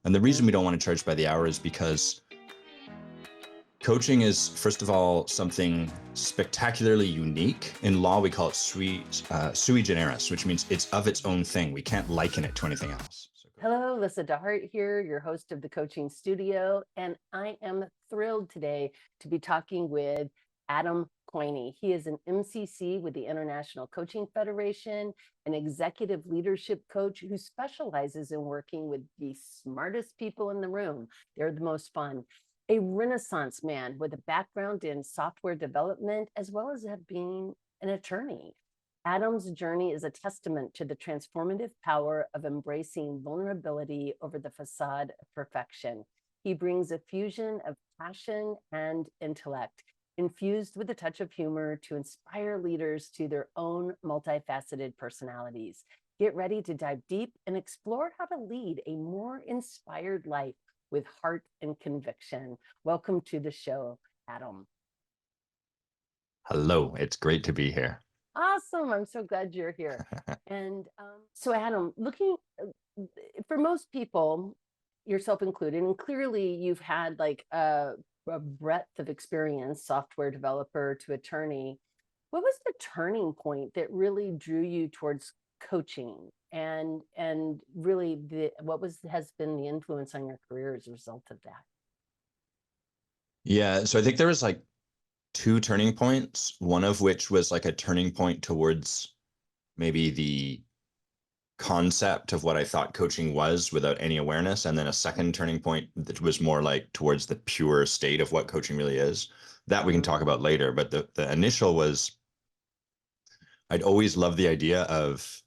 And the reason we don't want to charge by the hour is because coaching is, first of all, something spectacularly unique. In law, we call it sui generis, which means it's of its own thing. We can't liken it to anything else. Hello, Lyssa deHart here, your host of the Coaching Studio, and I am thrilled today to be talking with Adam Quiney. He is an MCC with the International Coaching Federation, an executive leadership coach who specializes in working with the smartest people in the room. They're the most fun. A Renaissance man with a background in software development, as well as being an attorney. Adam's journey is a testament to the transformative power of embracing vulnerability over the facade of perfection. He brings a fusion of passion and intellect, infused with a touch of humor to inspire leaders to their own multifaceted personalities. Get ready to dive deep and explore how to lead a more inspired life with heart and conviction. Welcome to the show, Adam. Hello, it's great to be here. Awesome. I'm so glad you're here. And so, Adam, looking for most people, yourself included, and clearly you've had like a breadth of experience, software developer to attorney. What was the turning point that really drew you towards coaching, and really what has been the influence on your career as a result of that? Yeah, so I think there was like two turning points, one of which was like a turning point towards maybe the concept of what I thought coaching was without any awareness. And then a second turning point that was more like towards the pure state of what coaching really is. That we can talk about later. But the initial was I'd always loved the idea of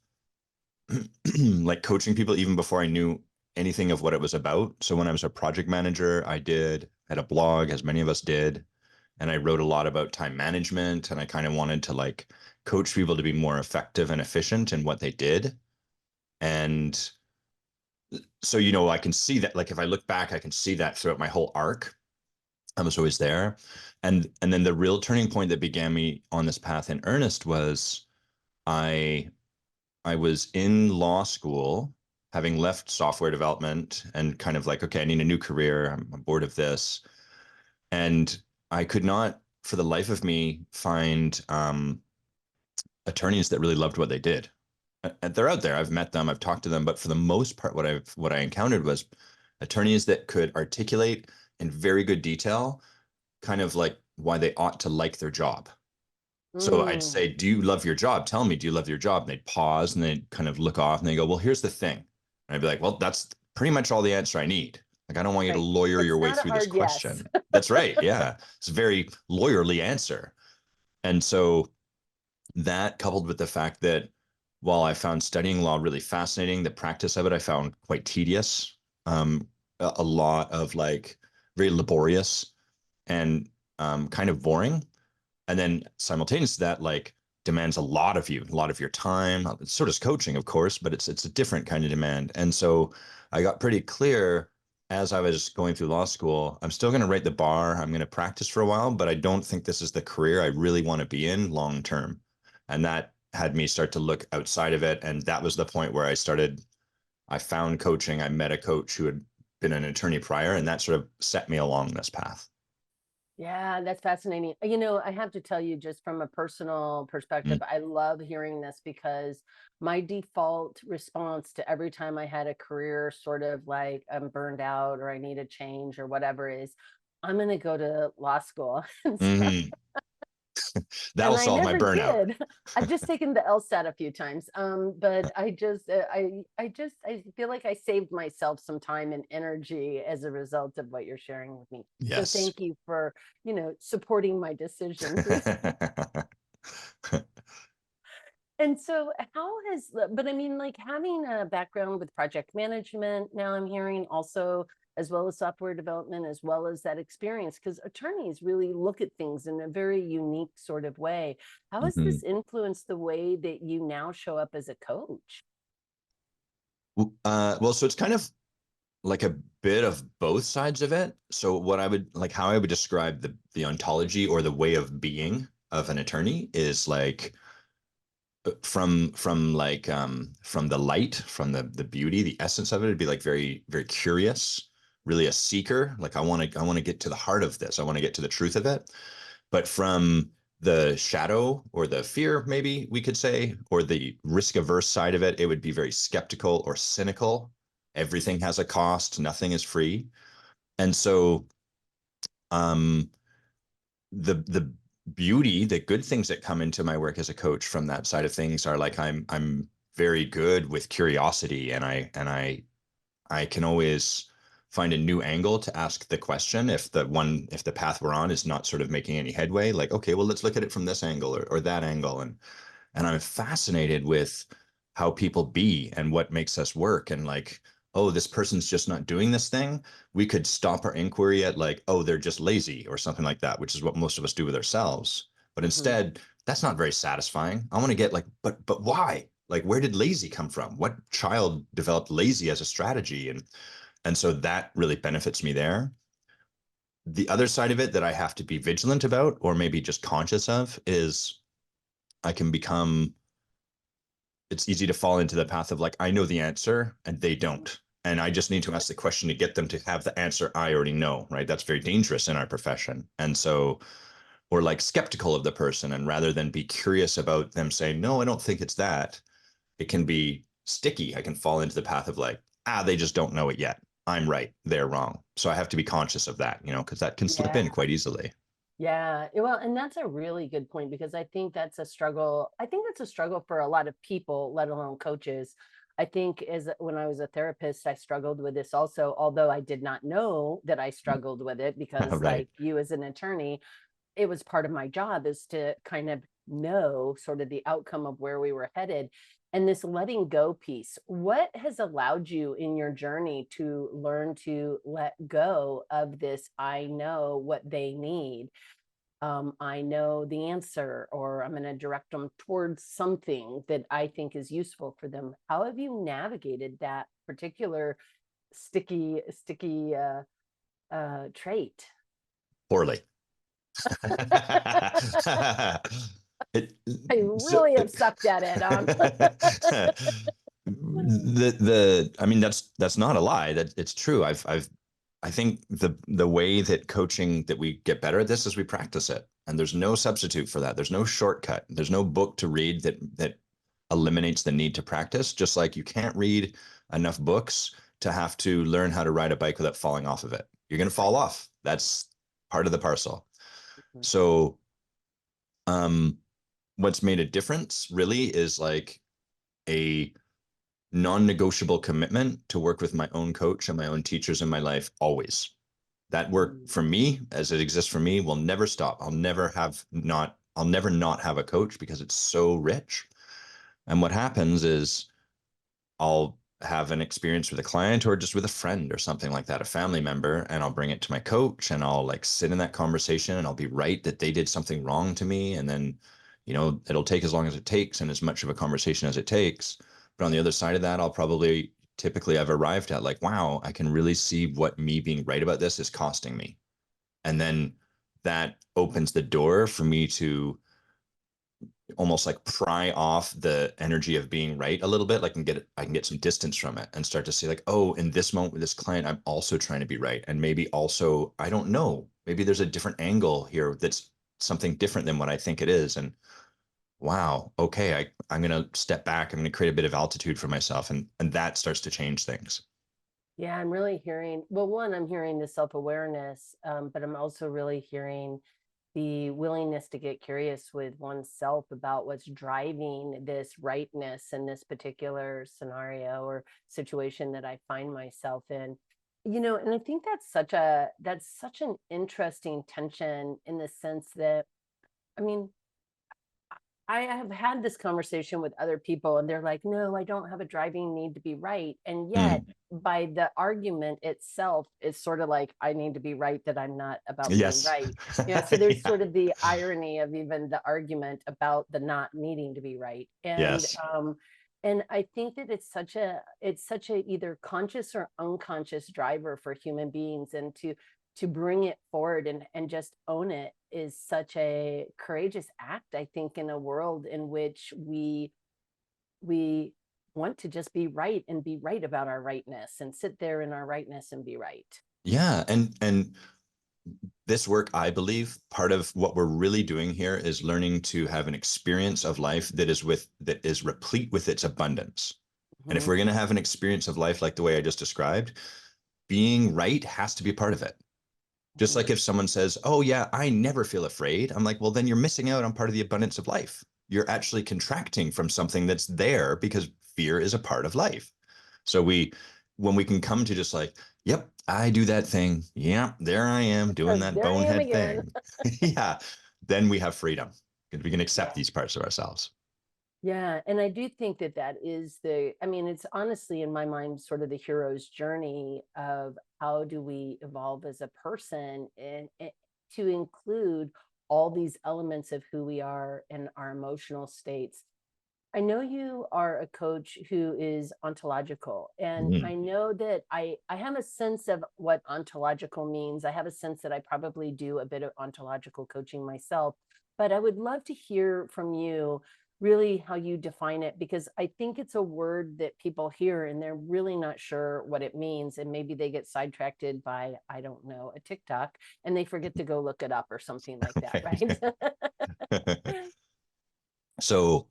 like coaching people even before I knew anything of what it was about. So when I was a project manager, I had a blog, as many of us did, and I wrote a lot about time management, and I kind of wanted to like coach people to be more effective and efficient in what they did. And so, I can see that, like, if I look back, I can see that throughout my whole arc. I was always there. And then the real turning point that began me on this path in earnest was I I was in law school, having left software development and kind of like, okay, I need a new career. I'm bored of this. And I could not, for the life of me, find attorneys that really loved what they did. And they're out there. I've met them. I've talked to them. But for the most part, what I encountered was attorneys that could articulate in very good detail, kind of like why they ought to like their job. So I'd say, do you love your job? Tell me, do you love your job? And they'd pause and they'd kind of look off and they go, well, here's the thing. And I'd be like, well, that's pretty much all the answer I need. Like, I don't want you to lawyer your way through this question. Yes. That's right. Yeah. It's a very lawyerly answer. And so that, coupled with the fact that while I found studying law really fascinating, the practice of it I found quite tedious, a lot of like very laborious and kind of boring. And then simultaneous to that, like, demands a lot of you, a lot of your time. So does coaching, of course, but it's a different kind of demand. And so I got pretty clear as I was going through law school, I'm still going to write the bar. I'm going to practice for a while, but I don't think this is the career I really want to be in long term. And that had me start to look outside of it. And that was the point where I found coaching. I met a coach who had been an attorney prior, and that sort of set me along this path. Yeah, that's fascinating. I have to tell you, just from a personal perspective, I love hearing this because my default response to every time I had a career sort of like I'm burned out or I need a change or whatever is, I'm going to go to law school. Mm-hmm. That'll And I solve my never burnout. did. I've just taken the LSAT a few times. But I feel like I saved myself some time and energy as a result of what you're sharing with me. So Yes. thank you for, supporting my decision. And so but I mean, like, having a background with project management, now I'm hearing also, as well as software development, as well as that experience, because attorneys really look at things in a very unique sort of way. How has Mhm. this influenced the way that you now show up as a coach? Well, so it's kind of like a bit of both sides of it. So how I would describe the ontology or the way of being of an attorney is like from like from the light, from the beauty, the essence of it, it'd be like very, very curious, really a seeker. Like I want to get to the heart of this. I want to get to the truth of it. But from the shadow or the fear, maybe we could say, or the risk averse side of it, it would be very skeptical or cynical. Everything has a cost, nothing is free. And so um the beauty, the good things that come into my work as a coach from that side of things are like I'm very good with curiosity, and I can always find a new angle to ask the question if the path we're on is not sort of making any headway. Like, okay, well, let's look at it from this angle or that angle. And I'm fascinated with how people be and what makes us work. And like, oh, this person's just not doing this thing. We could stop our inquiry at like, oh, they're just lazy or something like that, which is what most of us do with ourselves. But Mhm. instead, that's not very satisfying. I want to get like, but why? Like, where did lazy come from? What child developed lazy as a strategy? And so that really benefits me there. The other side of it that I have to be vigilant about, or maybe just conscious of, is I can become, it's easy to fall into the path of like, I know the answer and they don't. And I just need to ask the question to get them to have the answer I already know, right? That's very dangerous in our profession. And so, or like skeptical of the person. And rather than be curious about them saying, no, I don't think it's that, it can be sticky. I can fall into the path of like, they just don't know it yet. I'm right. They're wrong. So I have to be conscious of that, because that can slip Yeah. in quite easily. Yeah, well, and that's a really good point because I think that's a struggle. I think that's a struggle for a lot of people, let alone coaches. I think as when I was a therapist, I struggled with this also, although I did not know that I struggled with it because, Right. like you as an attorney, it was part of my job is to kind of know sort of the outcome of where we were headed. And this letting go piece, what has allowed you in your journey to learn to let go of this? I know what they need. I know the answer, or I'm going to direct them towards something that I think is useful for them. How have you navigated that particular sticky trait? Poorly. it, I so really have sucked at it. I mean, that's not a lie. That it's true. I think the way that coaching, that we get better at this is we practice it. And there's no substitute for that. There's no shortcut. There's no book to read that eliminates the need to practice. Just like you can't read enough books to have to learn how to ride a bike without falling off of it. You're going to fall off. That's part of the parcel. So, um, what's made a difference really is like a non-negotiable commitment to work with my own coach and my own teachers in my life always. That work for me, as it exists for me, will never stop. I'll never not have a coach because it's so rich. And what happens is I'll have an experience with a client or just with a friend or something like that, a family member, and I'll bring it to my coach and I'll like sit in that conversation and I'll be right that they did something wrong to me. And then, it'll take as long as it takes and as much of a conversation as it takes. But on the other side of that, I'll probably typically I've arrived at like, wow, I can really see what me being right about this is costing me. And then that opens the door for me to almost like pry off the energy of being right a little bit. Like I can get some distance from it and start to see like, oh, in this moment with this client, I'm also trying to be right. And maybe also, I don't know, maybe there's a different angle here that's something different than what I think it is. And wow, okay, I'm gonna step back. I'm gonna create a bit of altitude for myself. And that starts to change things. Yeah, I'm really hearing, well, one, I'm hearing the self-awareness, but I'm also really hearing the willingness to get curious with oneself about what's driving this rightness in this particular scenario or situation that I find myself in. And I think that's such an interesting tension in the sense that, I mean, I have had this conversation with other people and they're like, no, I don't have a driving need to be right. And yet, Mm. by the argument itself, it's sort of like, I need to be right that I'm not about being Yes. right. So there's Yeah. sort of the irony of even the argument about the not needing to be right. Yes. And I think that it's such a either conscious or unconscious driver for human beings. And to to bring it forward and just own it is such a courageous act, I think, in a world in which we want to just be right and be right about our rightness and sit there in our rightness and be right. Yeah, and this work, I believe, part of what we're really doing here is learning to have an experience of life that is replete with its abundance. And if Mhm. we're going to have an experience of life like the way I just described, being right has to be a part of it. Just Mhm. like if someone says, "Oh yeah, I never feel afraid," I'm like, well, then you're missing out on part of the abundance of life. You're actually contracting from something that's there because fear is a part of life. So when we can come to just like, yep, I do that thing. Yeah, there I am doing that There I am bonehead again. thing. Yeah, then we have freedom because we can accept these parts of ourselves. Yeah, and I do think that that is I mean, it's honestly in my mind sort of the hero's journey of how do we evolve as a person and to include all these elements of who we are and our emotional states. I know you are a coach who is ontological, and Mm. I know that I have a sense of what ontological means. I have a sense that I probably do a bit of ontological coaching myself, but I would love to hear from you really how you define it, because I think it's a word that people hear and they're really not sure what it means, and maybe they get sidetracked by, I don't know, a TikTok, and they forget to go look it up or something like that, right? So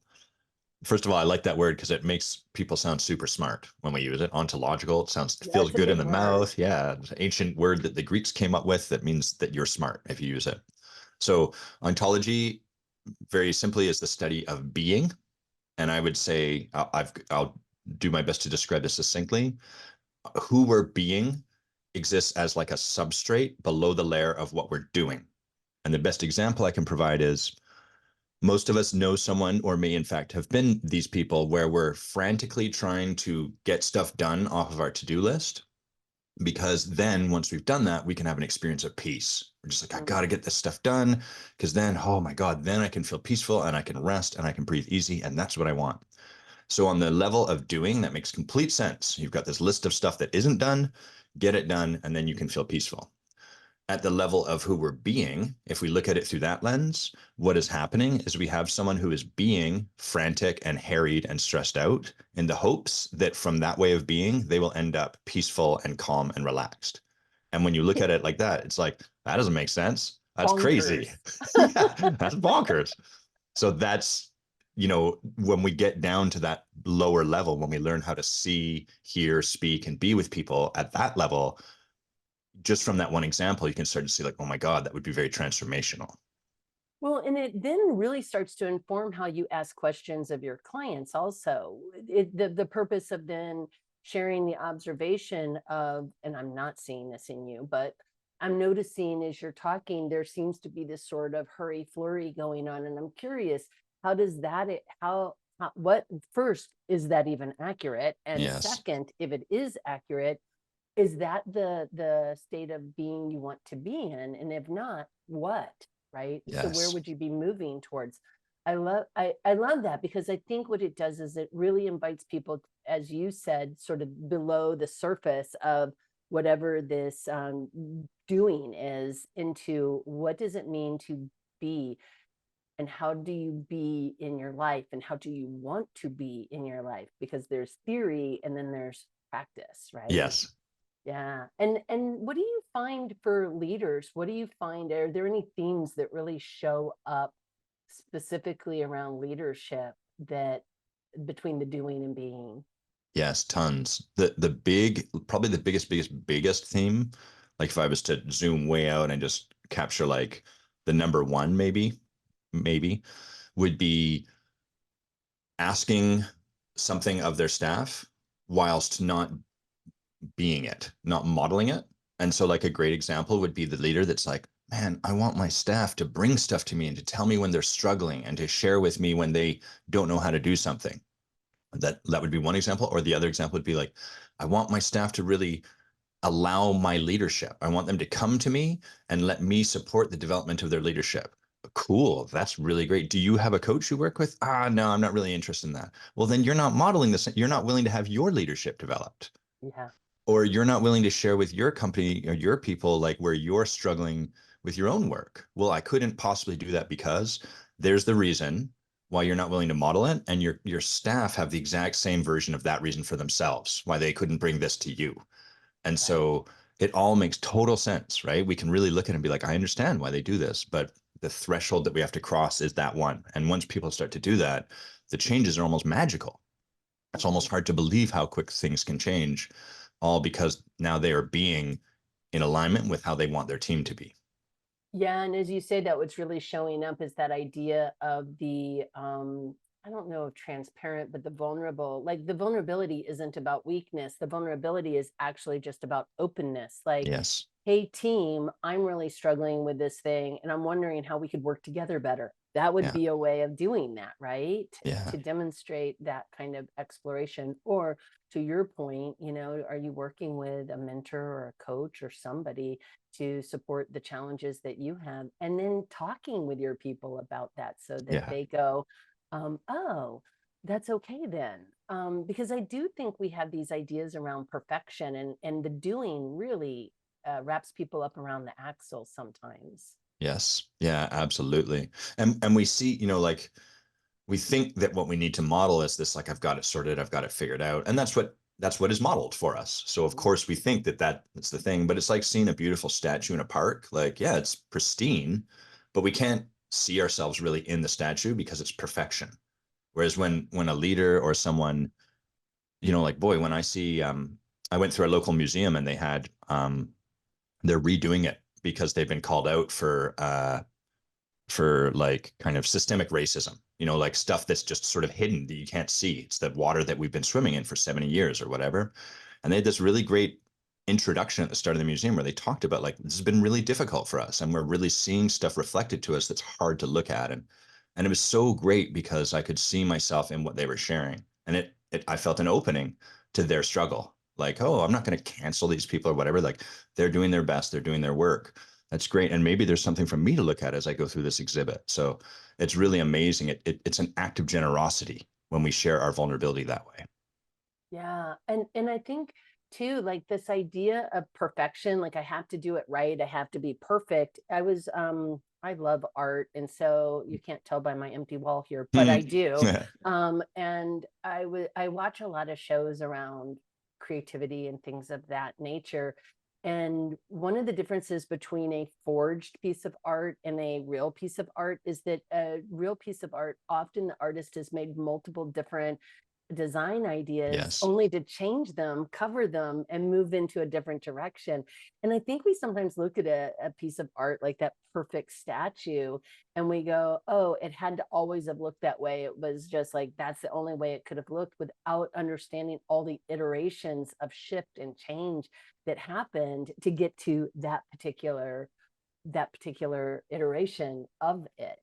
first of all, I like that word because it makes people sound super smart when we use it. Ontological, it Yeah, feels it's a good in big the word. mouth. Yeah, it's an ancient word that the Greeks came up with that means that you're smart if you use it. So ontology, very simply, is the study of being. And I would say I'll do my best to describe this succinctly. Who we're being exists as like a substrate below the layer of what we're doing. And the best example I can provide is most of us know someone, or may in fact have been these people, where we're frantically trying to get stuff done off of our to-do list, because then once we've done that, we can have an experience of peace. We're just like, I got to get this stuff done because then, oh my God, then I can feel peaceful and I can rest and I can breathe easy. And that's what I want. So on the level of doing, that makes complete sense. You've got this list of stuff that isn't done, get it done, and then you can feel peaceful. At the level of who we're being, if we look at it through that lens, what is happening is we have someone who is being frantic and harried and stressed out in the hopes that from that way of being, they will end up peaceful and calm and relaxed. And when you look at it like that, it's like, that doesn't make sense. That's crazy. Bonkers. Yeah, that's bonkers. So that's, when we get down to that lower level, when we learn how to see, hear, speak, and be with people at that level, just from that one example, you can start to see like, oh my God, that would be very transformational. Well, and it then really starts to inform how you ask questions of your clients also. The purpose of then sharing the observation of, and I'm not seeing this in you, but I'm noticing as you're talking, there seems to be this sort of hurry flurry going on. And I'm curious, how does that, what first, is that even accurate? And Yes. second, if it is accurate, is that the state of being you want to be in? And if not, what? Right? So where Yes. would you be moving towards? I love that, because I think what it does is it really invites people, as you said, sort of below the surface of whatever this doing is, into what does it mean to be, and how do you be in your life, and how do you want to be in your life, because there's theory and then there's practice, right? Yes. Yeah. And what do you find for leaders? What do you find? Are there any themes that really show up specifically around leadership, that between the doing and being? Yes. Tons. Probably the biggest theme, like if I was to zoom way out and just capture like the number one, maybe would be asking something of their staff whilst not being it, not modeling it. And so, like, a great example would be the leader that's like, man, I want my staff to bring stuff to me and to tell me when they're struggling and to share with me when they don't know how to do something. That would be one example. Or the other example would be like, I want my staff to really allow my leadership. I want them to come to me and let me support the development of their leadership. Cool. That's really great. Do you have a coach you work with? No, I'm not really interested in that. Well, then you're not modeling this. You're not willing to have your leadership developed. Yeah. or you're not willing to share with your company or your people, like where you're struggling with your own work. Well, I couldn't possibly do that because there's the reason why you're not willing to model it, and your staff have the exact same version of that reason for themselves, why they couldn't bring this to you. And Right. so it all makes total sense, right? We can really look at it and be like, I understand why they do this, but the threshold that we have to cross is that one. And once people start to do that, the changes are almost magical. It's Mhm. almost hard to believe how quick things can change, all because now they are being in alignment with how they want their team to be. Yeah, and as you say that, what's really showing up is that idea of the I don't know if transparent, but the vulnerable. Like the vulnerability isn't about weakness. The vulnerability is actually just about openness. Like, Yes. hey team, I'm really struggling with this thing and I'm wondering how we could work together better. That would Yeah. be a way of doing that, right? Yeah. To demonstrate that kind of exploration. Or to your point, you know, are you working with a mentor or a coach or somebody to support the challenges that you have, and then talking with your people about that so that Yeah. they go, oh, that's okay then. Because I do think we have these ideas around perfection, and the doing really wraps people up around the axle sometimes. Yes. Yeah, absolutely. And we see, like we think that what we need to model is this, like, I've got it sorted, I've got it figured out. And that's what is modeled for us. So of course we think that that's the thing, but it's like seeing a beautiful statue in a park. Like, yeah, it's pristine, but we can't see ourselves really in the statue because it's perfection. Whereas when a leader or someone, like, boy, when I see I went through a local museum and they had they're redoing it because they've been called out for like kind of systemic racism, like stuff that's just sort of hidden that you can't see. It's the water that we've been swimming in for 70 years or whatever. And they had this really great introduction at the start of the museum where they talked about, like, this has been really difficult for us and we're really seeing stuff reflected to us that's hard to look at. And it was so great because I could see myself in what they were sharing. And I felt an opening to their struggle. Like, oh, I'm not going to cancel these people or whatever. Like, they're doing their best, they're doing their work. That's great. And maybe there's something for me to look at as I go through this exhibit. So it's really amazing. It's an act of generosity when we share our vulnerability that way. Yeah, and I think too, like this idea of perfection, like I have to do it right, I have to be perfect. I love art, and so you can't tell by my empty wall here, but I do. And I watch a lot of shows around creativity and things of that nature. And one of the differences between a forged piece of art and a real piece of art is that a real piece of art, often the artist has made multiple different design ideas Yes. only to change them, cover them, and move into a different direction. And I think we sometimes look at a piece of art like that perfect statue and we go, oh, it had to always have looked that way. It was just like that's the only way it could have looked, without understanding all the iterations of shift and change that happened to get to that particular iteration of it.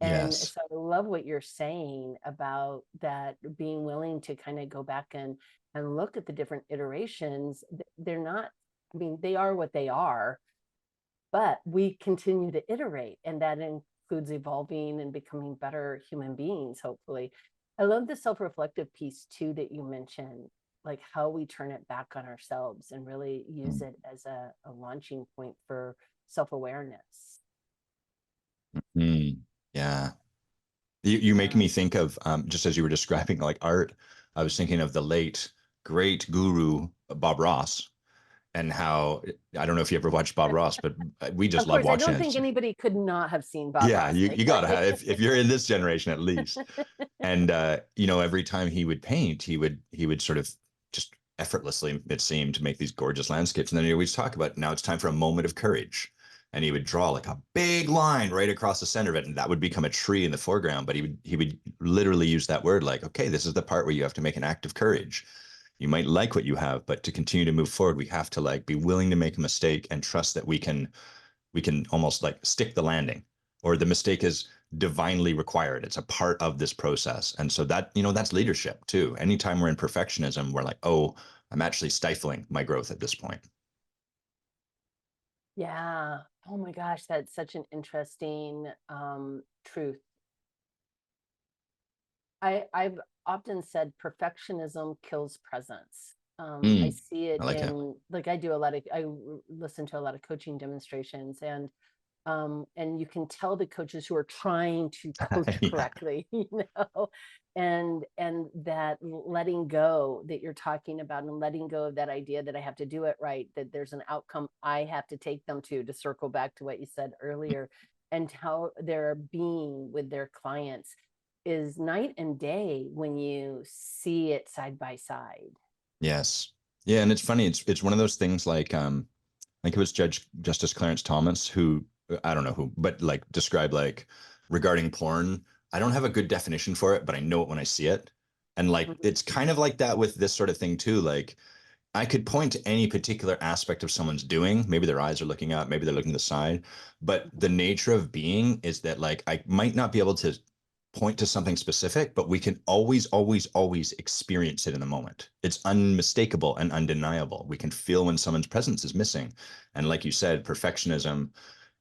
And Yes. so I love what you're saying about that, being willing to kind of go back and look at the different iterations. They're not, I mean, they are what they are, but we continue to iterate, and that includes evolving and becoming better human beings, hopefully. I love the self-reflective piece too that you mentioned, like how we turn it back on ourselves and really use it as a launching point for self-awareness. Mm, yeah. You make Yeah. me think of, just as you were describing like art, I was thinking of the late great guru Bob Ross, and how, I don't know if you ever watched Bob Ross, but we just Of love course, I watching don't think it. anybody could not have seen Bob Yeah, Ross. you gotta have, if you're in this generation at least. And every time he would paint, he would sort of just effortlessly, it seemed, to make these gorgeous landscapes. And then he always talk about, now it's time for a moment of courage. And he would draw like a big line right across the center of it, and that would become a tree in the foreground. But he would literally use that word, like, okay, this is the part where you have to make an act of courage. You might like what you have, but to continue to move forward, we have to, like, be willing to make a mistake and trust that we can almost like stick the landing, or the mistake is divinely required. It's a part of this process. And so that's leadership too. Anytime we're in perfectionism, we're like, oh, I'm actually stifling my growth at this point. Yeah. Oh my gosh, that's such an interesting truth. I've often said perfectionism kills presence. I Mm, see it I like it. in, like, I listen to a lot of coaching demonstrations, and you can tell the coaches who are trying to coach Yeah. correctly, and that letting go that you're talking about, and letting go of that idea that I have to do it right, that there's an outcome I have to take them to circle back to what you said earlier, and how they're being with their clients is night and day when you see it side by side. Yes. Yeah, and it's funny. It's one of those things like I think it was Judge Justice Clarence Thomas who I don't know who, but like described like regarding porn. I don't have a good definition for it, but I know it when I see it. And like Mhm. it's kind of like that with this sort of thing too. Like I could point to any particular aspect of someone's doing. Maybe their eyes are looking up, maybe they're looking to the side. But the nature of being is that like I might not be able to point to something specific, but we can always, always, always experience it in the moment. It's unmistakable and undeniable. We can feel when someone's presence is missing. And like you said, perfectionism,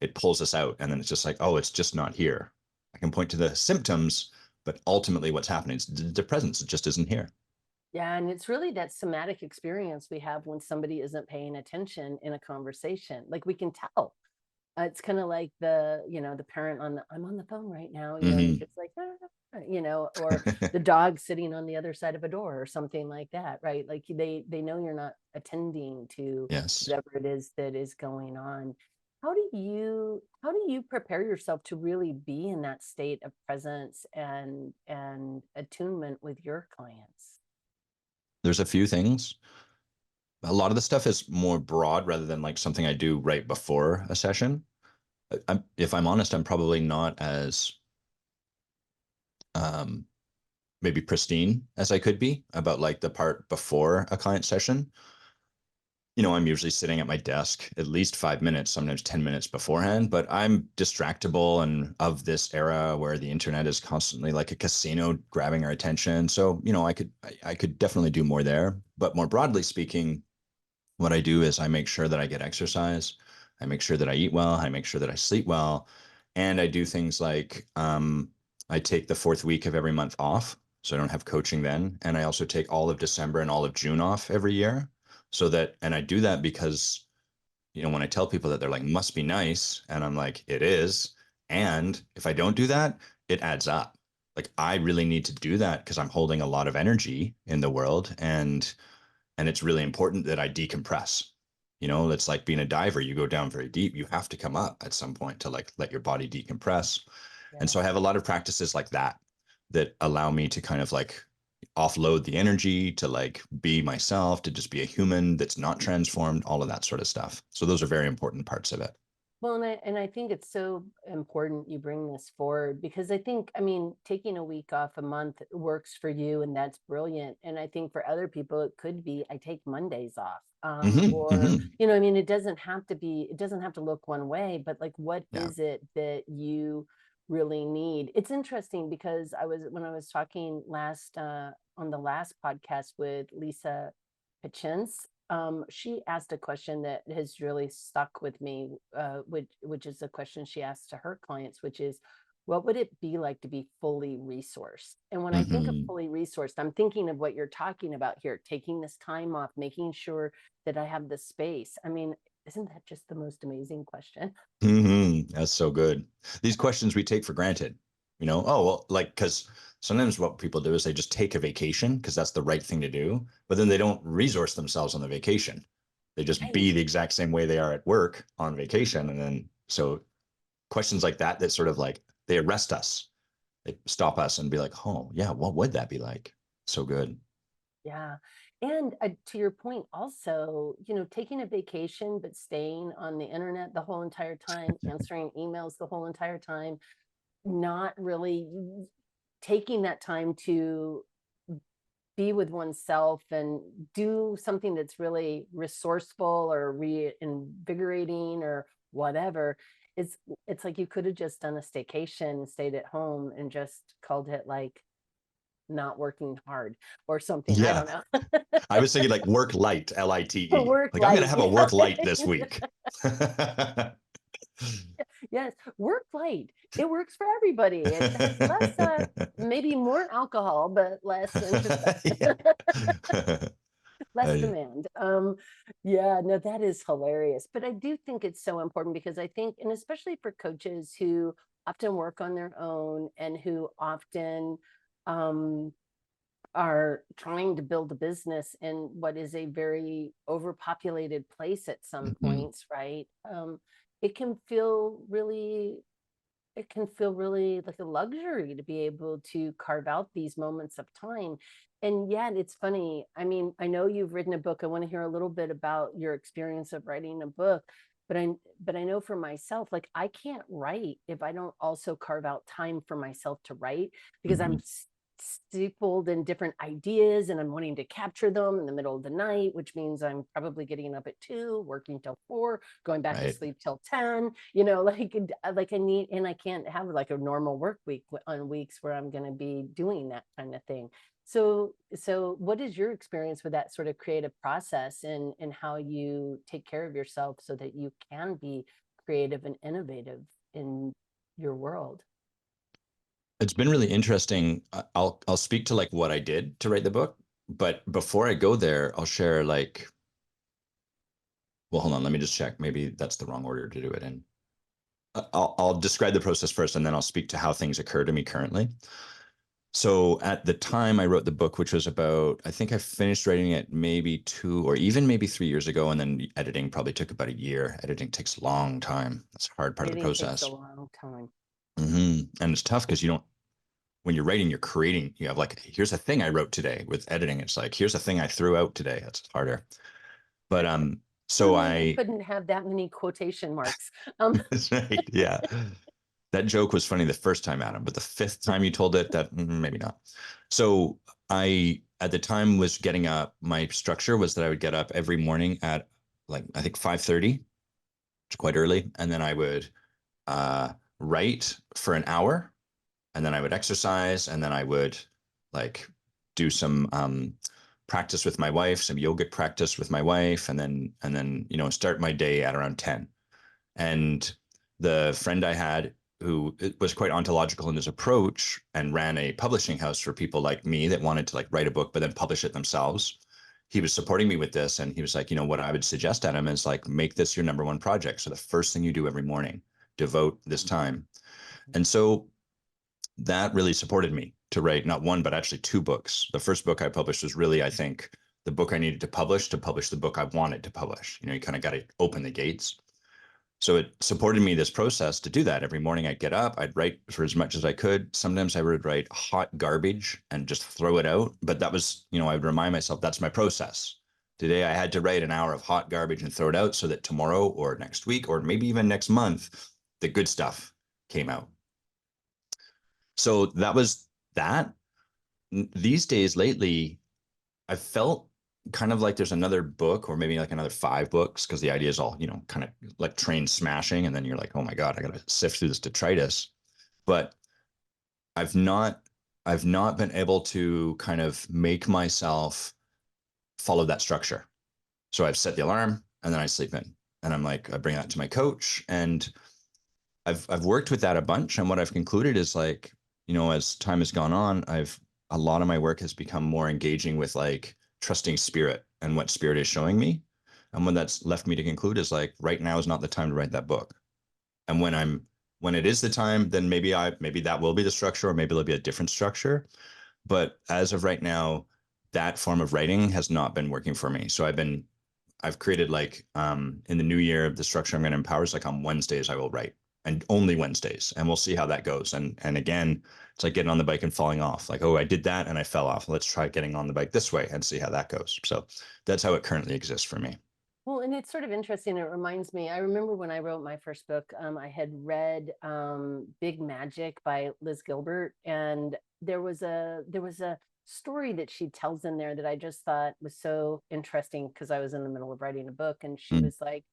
it pulls us out. And then it's just like, oh, it's just not here. I can point to the symptoms, but ultimately what's happening is the presence, it just isn't here. Yeah, and it's really that somatic experience we have when somebody isn't paying attention in a conversation. Like, we can tell. It's kind of like the parent I'm on the phone right now, and the Hmm. kid's like, or the dog sitting on the other side of a door or something like that, right? Like, they know you're not attending to Yes. whatever it is that is going on. How do you prepare yourself to really be in that state of presence and attunement with your clients? There's a few things. A lot of the stuff is more broad rather than like something I do right before a session. If I'm honest, I'm probably not as um, maybe pristine as I could be about like the part before a client session. I'm usually sitting at my desk at least 5 minutes, sometimes 10 minutes beforehand, but I'm distractible and of this era where the internet is constantly like a casino grabbing our attention. So, I could definitely do more there. But more broadly speaking, what I do is I make sure that I get exercise. I make sure that I eat well. I make sure that I sleep well. And I do things like I take the fourth week of every month off. So I don't have coaching then. And I also take all of December and all of June off every year. And I do that because, when I tell people that they're like, must be nice. And I'm like, it is. And if I don't do that, it adds up. Like I really need to do that because I'm holding a lot of energy in the world. And it's really important that I decompress. It's like being a diver. You go down very deep. You have to come up at some point to like let your body decompress. And Yeah. so I have a lot of practices like that that allow me to kind of like offload the energy to like be myself, to just be a human that's not transformed, all of that sort of stuff. So those are very important parts of it. Well, and I think it's so important you bring this forward, because I think, I mean, taking a week off a month works for you, and that's brilliant. And I think for other people, it could be, I take Mondays off. Hmm. Or, Hmm. I mean, it doesn't have to look one way, but like, what Yeah. is it that you really need? It's interesting because when I was talking on the last podcast with Lyssa, she asked a question that has really stuck with me, which is a question she asked to her clients, which is, what would it be like to be fully resourced? And when I think of Hmm. fully resourced, I'm thinking of what you're talking about here, taking this time off, making sure that I have the space. I mean, isn't that just the most amazing question? That's so good. These questions we take for granted, oh, well, like, because sometimes what people do is they just take a vacation because that's the right thing to do, but then they don't resource themselves on the vacation. They just Right. be the exact same way they are at work on vacation. And then, so questions like that, that sort of like, they arrest us, they stop us and be like, oh, yeah, what would that be like? So good. Yeah. And to your point, also, taking a vacation, but staying on the internet the whole entire time, answering emails the whole entire time, not really taking that time to be with oneself and do something that's really resourceful or reinvigorating or whatever. It's like you could have just done a staycation, stayed at home, and just called it like not working hard or something. I Yeah. don't know. I was thinking like work light, LITE. Work Like I'm going to light. have a work light this week. Yes, work light. It works for everybody. It has less, maybe more alcohol, but less introspect. Yeah. less I, demand. Yeah, no, that is hilarious. But I do think it's so important because I think, and especially for coaches who often work on their own and who often um, are trying to build a business in what is a very overpopulated place at some mhm. points, right? It can feel really it can feel really like a luxury to be able to carve out these moments of time. And yet it's funny. I mean, I know you've written a book. I want to hear a little bit about your experience of writing a book. But I know for myself, like I can't write if I don't also carve out time for myself to write because I'm Mhm. steepled in different ideas and I'm wanting to capture them in the middle of the night, which means I'm probably getting up at 2, working till 4, going back to Right. sleep till 10, like I need, and I can't have like a normal work week on weeks where I'm going to be doing that kind of thing. So what is your experience with that sort of creative process and how you take care of yourself so that you can be creative and innovative in your world? It's been really interesting. I'll speak to like what I did to write the book, but before I go there, I'll share like, well, hold on, let me just check. Maybe that's the wrong order to do it in. I'll describe the process first, and then I'll speak to how things occur to me currently. So at the time I wrote the book, which was about, I think I finished writing it maybe 2 or even maybe 3 years ago, and then editing probably took about a year. Editing takes a long time. That's a hard part of the Editing takes a process. long time. And it's tough because you don't, when you're writing, you're creating, you have like, here's a thing I wrote today. With editing, it's like, here's a thing I threw out today. That's harder. But so Doesn't mean you I, couldn't have that many quotation marks. right, yeah. That joke was funny the first time, Adam, but the fifth time you told it, that maybe not. So I, at the time, was getting up. My structure was that I would get up every morning at like I think 5:30, which is quite early, and then I would uh, write for an hour, and then I would exercise, and then I would like do some practice with my wife, some yogic practice with my wife, and then start my day at around 10. And the friend I had who was quite ontological in his approach and ran a publishing house for people like me that wanted to like write a book but then publish it themselves. He was supporting me with this, and he was like, what I would suggest at him is like make this your number one project. So the first thing you do every morning, devote this time. And so that really supported me to write not one but actually 2 books. The first book I published was really, I think, the book I needed to publish the book I wanted to publish. You kind of got to open the gates. So it supported me this process to do that. Every morning I'd get up, I'd write for as much as I could. Sometimes I would write hot garbage and just throw it out. But that was, I would remind myself that's my process. Today I had to write an hour of hot garbage and throw it out so that tomorrow or next week or maybe even next month, the good stuff came out. So that was that. These days lately, I felt kind of like there's another book or maybe like another 5 books because the idea is all, kind of like train smashing. And then you're like, oh my God, I got to sift through this detritus. But I've not, I've not been able to kind of make myself follow that structure. So I've set the alarm and then I sleep in and I'm like, I bring that to my coach and I've worked with that a bunch. And what I've concluded is like, as time has gone on, a lot of my work has become more engaging with like trusting spirit and what spirit is showing me. And what that's left me to conclude is like right now is not the time to write that book. And when it is the time, then maybe that will be the structure, or maybe it'll be a different structure. But as of right now, that form of writing has not been working for me. So I've created like in the new year, the structure I'm going to empower is like on Wednesdays I will write, and only Wednesdays, and we'll see how that goes. And again, it's like getting on the bike and falling off. Like, oh, I did that and I fell off. Let's try getting on the bike this way and see how that goes. So that's how it currently exists for me. Well, and it's sort of interesting. It reminds me, I remember when I wrote my first book, I had read Big Magic by Liz Gilbert, and there was a story that she tells in there that I just thought was so interesting because I was in the middle of writing a book, and she Mm, was like,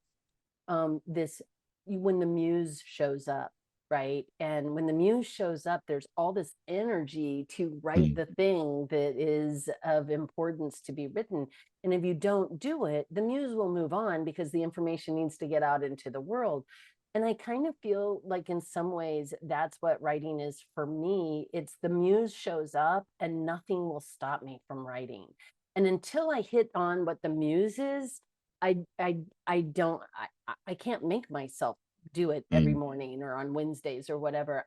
this when the muse shows up, right? And when the muse shows up, there's all this energy to write mm, the thing that is of importance to be written. And if you don't do it, the muse will move on because the information needs to get out into the world. And I kind of feel like in some ways that's what writing is for me. It's the muse shows up and nothing will stop me from writing. And until I hit on what the muse is, I don't I can't make myself do it every Mm. morning or on Wednesdays or whatever.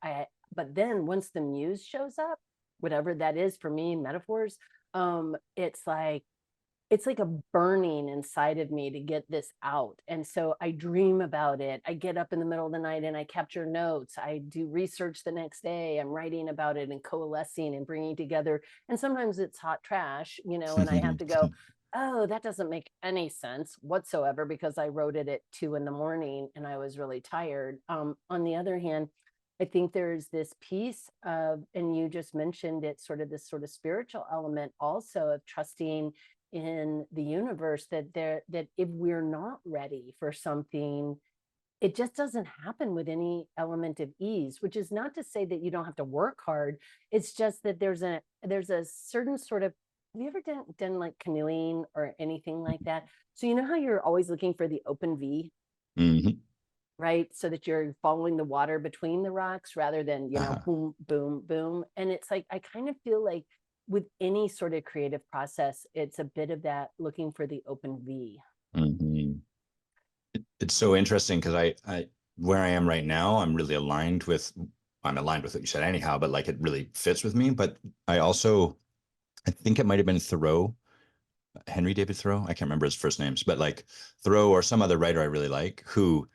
But then once the muse shows up, whatever that is for me, metaphors, it's like a burning inside of me to get this out. And so I dream about it. I get up in the middle of the night and I capture notes. I do research the next day. I'm writing about it and coalescing and bringing together. And sometimes it's hot trash, and I have to go, oh, that doesn't make any sense whatsoever because I wrote it at 2 in the morning and I was really tired. On the other hand, I think there's this piece of, and you just mentioned it, sort of this sort of spiritual element also of trusting in the universe that if we're not ready for something, it just doesn't happen with any element of ease, which is not to say that you don't have to work hard. It's just that there's a certain sort of, have you ever done like canoeing or anything like that? So you know how you're always looking for the open V, Hmm. right? So that you're following the water between the rocks rather than, Uh-huh. boom, boom, boom. And it's like, I kind of feel like with any sort of creative process, it's a bit of that looking for the open V. Hmm. It's so interesting because where I am right now, I'm aligned with what you said anyhow, but like it really fits with me. But I think it might have been Thoreau, Henry David Thoreau. I can't remember his first names, but like Thoreau or some other writer I really like, who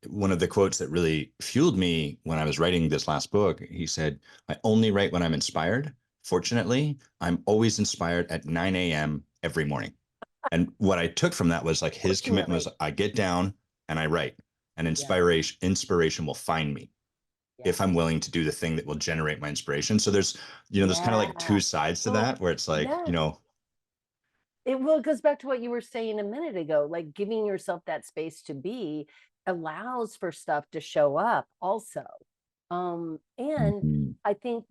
one of the quotes that really fueled me when I was writing this last book, he said, I only write when I'm inspired. Fortunately, I'm always inspired at 9 a.m. every morning. And what I took from that was like his commitment was Fortunately. I get down and I write, and Yeah. inspiration will find me if Yeah. I'm willing to do the thing that will generate my inspiration. So there's kind of like two Yeah. sides to Well, that where it's like, yeah. It goes back to what you were saying a minute ago, like giving yourself that space to be allows for stuff to show up also. And Mhm. I think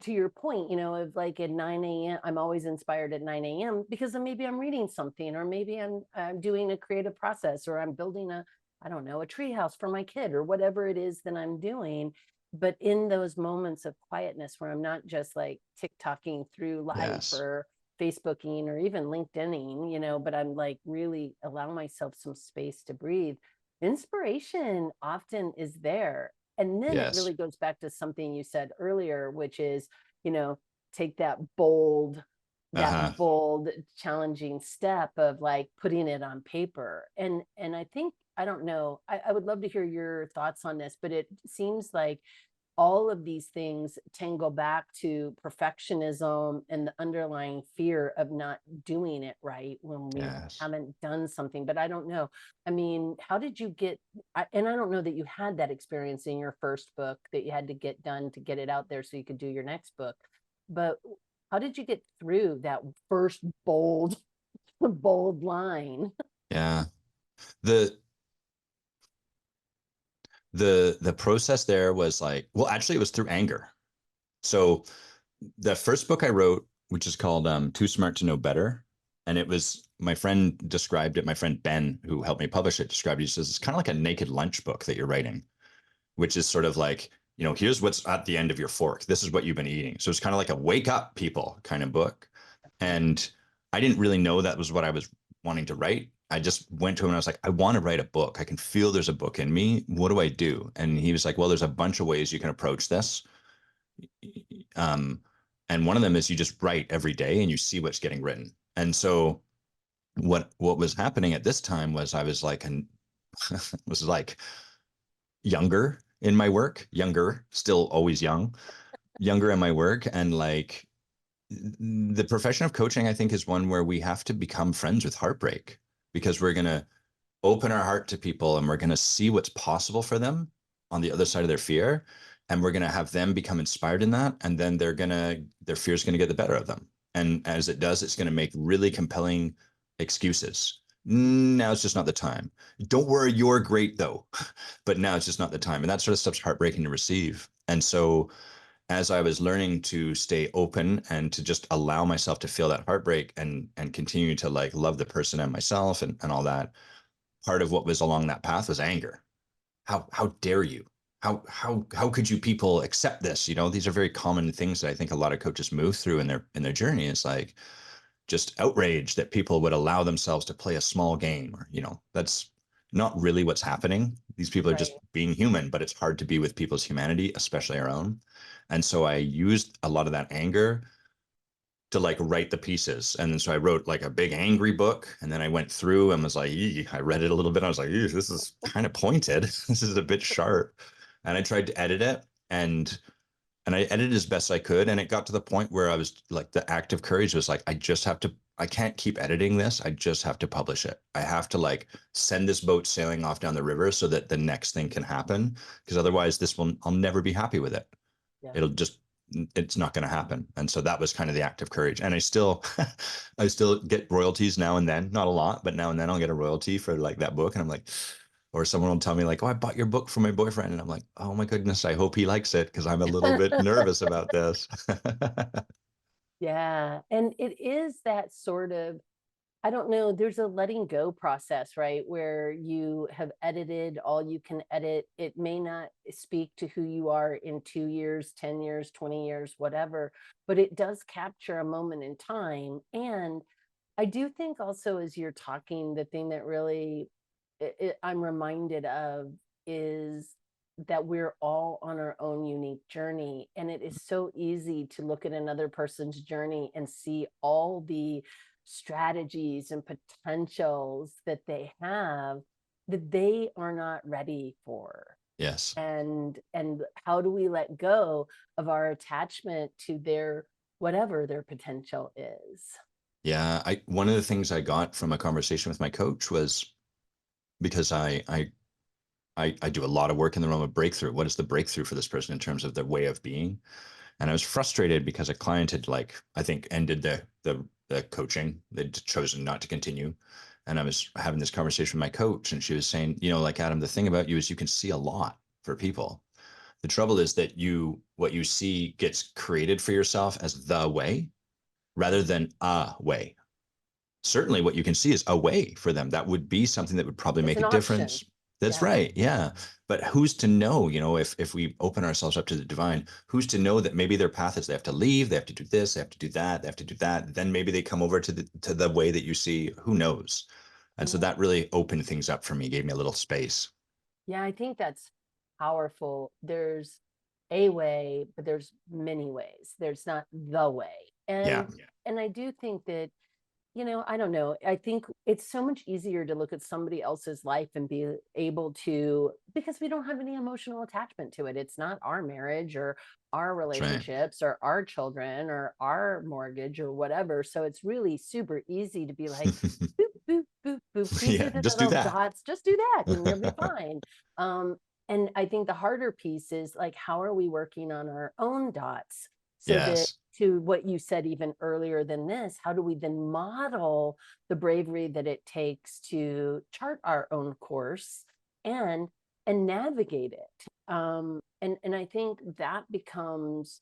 to your point, of like at 9 a.m., I'm always inspired at 9 a.m. because then maybe I'm reading something, or maybe I'm doing a creative process, or I'm building I don't know, a tree house for my kid, or whatever it is that I'm doing. But in those moments of quietness where I'm not just like TikToking through life Yes. or Facebooking or even LinkedIning, but I'm like really allow myself some space to breathe. Inspiration often is there. And then it Yes. really goes back to something you said earlier, which is, you know, take that Uh-huh. bold, challenging step of like putting it on paper. And I think, I don't know, I would love to hear your thoughts on this, but it seems like all of these things tend to go back to perfectionism and the underlying fear of not doing it right when we Yes. haven't done something. But I don't know. I mean, how did you get, and I don't know that you had that experience in your first book that you had to get done to get it out there so you could do your next book. But how did you get through that first bold line? Yeah. The the process there was like, well, actually it was through anger. So the first book I wrote, which is called Too Smart to Know Better, and it was my friend described it, my friend Ben, who helped me publish it, described it. He says it's kind of like a naked lunch book that you're writing, which is sort of like, here's what's at the end of your fork. This is what you've been eating. So it's kind of like a wake up people kind of book. And I didn't really know that was what I was wanting to write. I just went to him and I was like, I want to write a book. I can feel there's a book in me. What do I do? And he was like, well, there's a bunch of ways you can approach this. Um, and one of them is you just write every day and you see what's getting written. And so what was happening at this time was I was like, and was like younger in my work, younger, still always young, younger in my work. And like the profession of coaching, I think, is one where we have to become friends with heartbreak because we're going to open our heart to people and we're going to see what's possible for them on the other side of their fear. And we're going to have them become inspired in that. And then their fear is going to get the better of them. And as it does, it's going to make really compelling excuses. Now it's just not the time. Don't worry, you're great though. But now it's just not the time. And that sort of stuff's heartbreaking to receive. And so as I was learning to stay open and to just allow myself to feel that heartbreak and continue to like love the person and myself and all that, part of what was along that path was anger. How dare you? How could you people accept this? These are very common things that I think a lot of coaches move through in their journey. It's like, just outraged that people would allow themselves to play a small game, or, that's not really what's happening. These people are Right. just being human, but it's hard to be with people's humanity, especially our own. And so I used a lot of that anger to like write the pieces. And then so I wrote like a big angry book. And then I went through and was like, I read it a little bit. I was like, this is kind of pointed. This is a bit sharp. And I tried to edit it, and I edited as best I could. And it got to the point where I was like, the act of courage was like, I can't keep editing this. I just have to publish it. I have to like send this boat sailing off down the river so that the next thing can happen. Because otherwise I'll never be happy with it. Yeah. It's not going to happen. And so that was kind of the act of courage. And I still, I still get royalties now and then, not a lot, but now and then I'll get a royalty for like that book. And I'm like, or someone will tell me like, oh, I bought your book for my boyfriend. And I'm like, oh my goodness, I hope he likes it, because I'm a little bit nervous about this. Yeah. And it is that sort of, I don't know, there's a letting go process, right? Where you have edited all you can edit. It may not speak to who you are in 2 years, 10 years, 20 years, whatever, but it does capture a moment in time. And I do think also, as you're talking, the thing that really I'm reminded of is that we're all on our own unique journey. And it is so easy to look at another person's journey and see all the strategies and potentials that they have that they are not ready for. Yes. And how do we let go of our attachment to their whatever their potential is? Yeah. One of the things I got from a conversation with my coach was, because I do a lot of work in the realm of breakthrough. What is the breakthrough for this person in terms of their way of being? And I was frustrated because a client had, like, I think, ended the coaching. They'd chosen not to continue. And I was having this conversation with my coach, and she was saying, like, Adam, the thing about you is you can see a lot for people. The trouble is that what you see gets created for yourself as the way rather than a way. Certainly what you can see is a way for them. That would be something that would probably It's make a an option. difference. That's Yeah. right. Yeah. But who's to know, if we open ourselves up to the divine, who's to know that maybe their path is they have to leave, they have to do this, they have to do that, they have to do that. Then maybe they come over to the way that you see. Who knows? And so Yeah. that really opened things up for me, gave me a little space. Yeah, I think that's powerful. There's a way, but there's many ways. There's not the way. Yeah. And I do think that, I don't know. I think it's so much easier to look at somebody else's life and be able to, because we don't have any emotional attachment to it. It's not our marriage or our That's right. relationships or our children or our mortgage or whatever. So it's really super easy to be like, boop, boop, boop, boop. These Yeah. are the Just do little that. dots. Just do that and you'll be fine. Um, and I think the harder piece is like, how are we working on our own dots so that, Yes. to what you said even earlier than this, how do we then model the bravery that it takes to chart our own course and navigate it? And I think that becomes,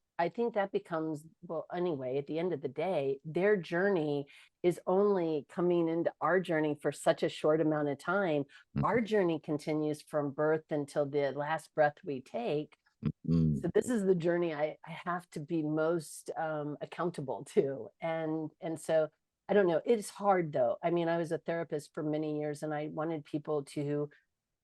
well, anyway, at the end of the day, their journey is only coming into our journey for such a short amount of time. Our journey continues from birth until the last breath we take. Mm-hmm. So this is the journey I have to be most accountable to. And so I don't know. It's hard though. I mean, I was a therapist for many years and I wanted people to,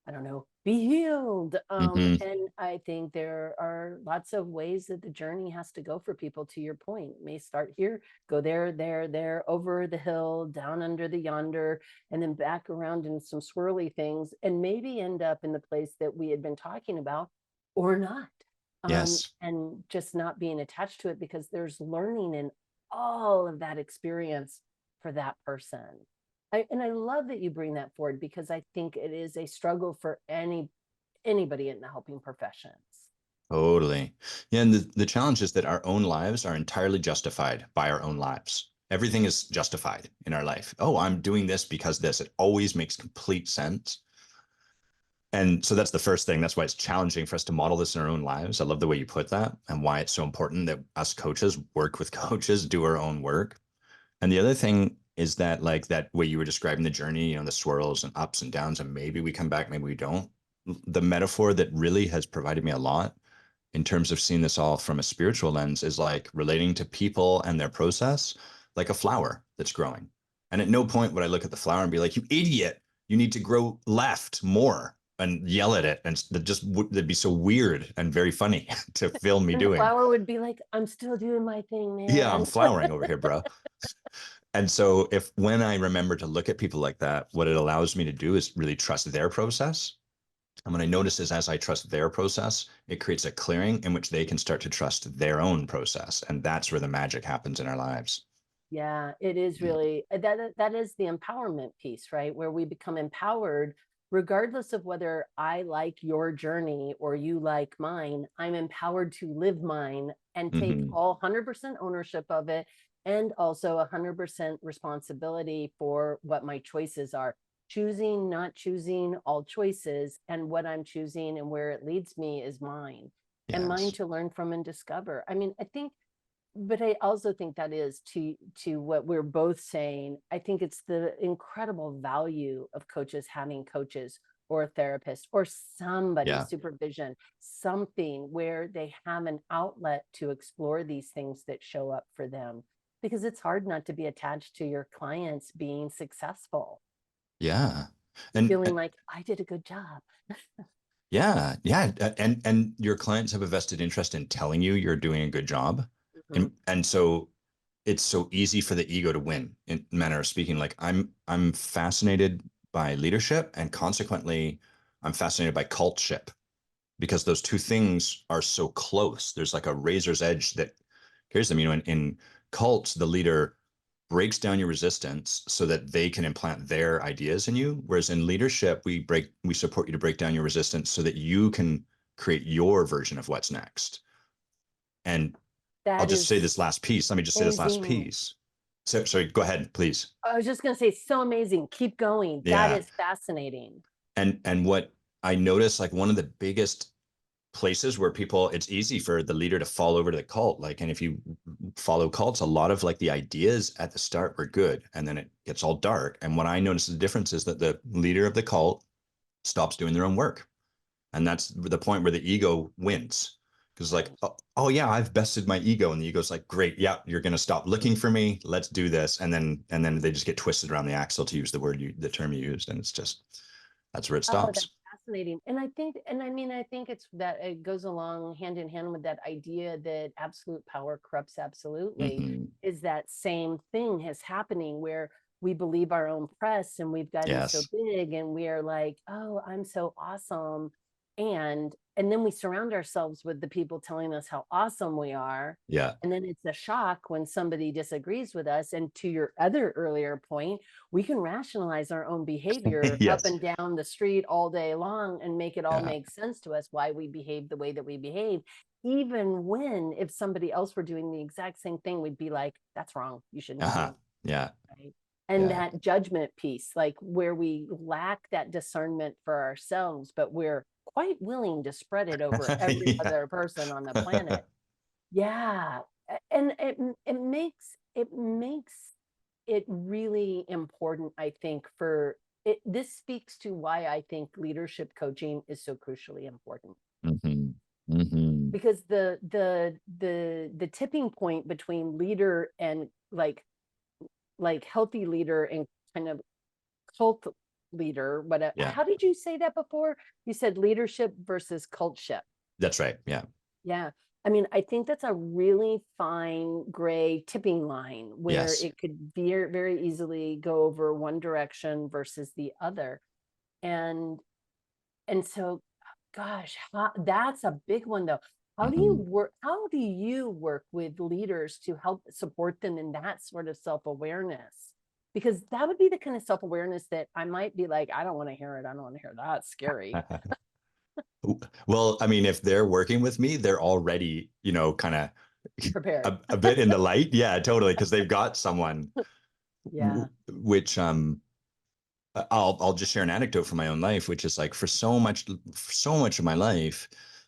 I don't know, be healed. Mm-hmm. And I think there are lots of ways that the journey has to go for people. To your point, it may start here, go there, over the hill, down under the yonder, and then back around in some swirly things, and maybe end up in the place that we had been talking about or not. Yes. And just not being attached to it because there's learning in all of that experience for that person. And I love that you bring that forward because I think it is a struggle for anybody in the helping professions. Totally. Yeah, and the challenge is that our own lives are entirely justified by our own lives. Everything is justified in our life. Oh, I'm doing this because this. It always makes complete sense. And so that's the first thing. That's why it's challenging for us to model this in our own lives. I love the way you put that, and why it's so important that us coaches work with coaches, do our own work. And the other thing is that, like, that way you were describing the journey, the swirls and ups and downs, and maybe we come back, maybe we don't. The metaphor that really has provided me a lot in terms of seeing this all from a spiritual lens is like relating to people and their process. like a flower that's growing. And at no point would I look at the flower and be like, you idiot, you need to grow left more, and yell at it. And that'd be so weird and very funny to film me And the doing. flower would be like, I'm still doing my thing, Yeah, I'm man. flowering over here, bro. And so when I remember to look at people like that, what it allows me to do is really trust their process. And what I notice is as I trust their process, it creates a clearing in which they can start to trust their own process. And that's where the magic happens in our lives. Yeah, it is really that is the empowerment piece, right? Where we become empowered regardless of whether I like your journey or you like mine. I'm empowered to live mine and take Mm-hmm. all 100% ownership of it, and also 100% responsibility for what my choices are. Choosing, not choosing, all choices, and what I'm choosing and where it leads me is mine, and mine Yes. to learn from and discover. I mean, I think, but I also think that is to what we're both saying. I think it's the incredible value of coaches having coaches or a therapist or somebody Yeah. supervision, something where they have an outlet to explore these things that show up for them, because it's hard not to be attached to your clients being successful, Yeah. And feeling like I did a good job. yeah, yeah. And your clients have a vested interest in telling you you're doing a good job. Mhm. And so it's so easy for the ego to win in manner of speaking. Like I'm fascinated by leadership, and consequently I'm fascinated by cultship, because those two things are so close. There's like a razor's edge that carries them. In cults, the leader breaks down your resistance so that they can implant their ideas in you. Whereas in leadership, we support you to break down your resistance so that you can create your version of what's next. And I'll That just say is this last piece. Let me just say this last amazing. piece. So, sorry, go ahead, please. I was just going to say, so amazing. Keep going. That Yeah. is fascinating. And what I noticed, like one of the biggest places where people, it's easy for the leader to fall over to the cult. Like, and if you follow cults, a lot of like the ideas at the start were good, and then it gets all dark. And what I noticed the difference is that the leader of the cult stops doing their own work. And that's the point where the ego wins. Because like, Right. oh yeah, I've bested my ego. And the ego's like, great, yeah, you're gonna stop looking for me. Let's do this. And then they just get twisted around the axle, to use the term you used. And it's just, that's where it Oh, that's stops. fascinating. And I think, and I mean, I think it's that it goes along hand in hand with that idea that absolute power corrupts absolutely, Mm-hmm. is that same thing is happening where we believe our own press and we've gotten so Yes. big and we are like, oh, I'm so awesome. And then we surround ourselves with the people telling us how awesome we are. Yeah. And then it's a shock when somebody disagrees with us. And to your other earlier point, we can rationalize our own behavior up Yes. and down the street all day long and make it all Yeah. make sense to us why we behave the way that we behave. Even when, if somebody else were doing the exact same thing, we'd be like, that's wrong. You shouldn't be Uh-huh. doing Yeah. that. Right. And Yeah. that judgment piece, like where we lack that discernment for ourselves, but we're quite willing to spread it over every Yeah. other person on the planet. Yeah. And it makes it really important, I think, for it. This speaks to why I think leadership coaching is so crucially important, Mm-hmm. Mm-hmm. because the tipping point between leader and like healthy leader and kind of cult leader, whatever. Yeah. How did you say that before? You said leadership versus cultship. That's right. Yeah. Yeah. I mean, I think that's a really fine gray tipping line where Yes. it could very, very easily go over one direction versus the other. And so, gosh, that's a big one though. Mm-hmm. How do you work with leaders to help support them in that sort of self-awareness? Because that would be the kind of self-awareness that I might be like, I don't want to hear it. I don't want to hear that. It's scary. Well, I mean, if they're working with me, they're already, kind of Prepared. a bit in the light. Yeah, totally. Because they've got someone, Yeah. which I'll just share an anecdote from my own life, which is like for so much of my life,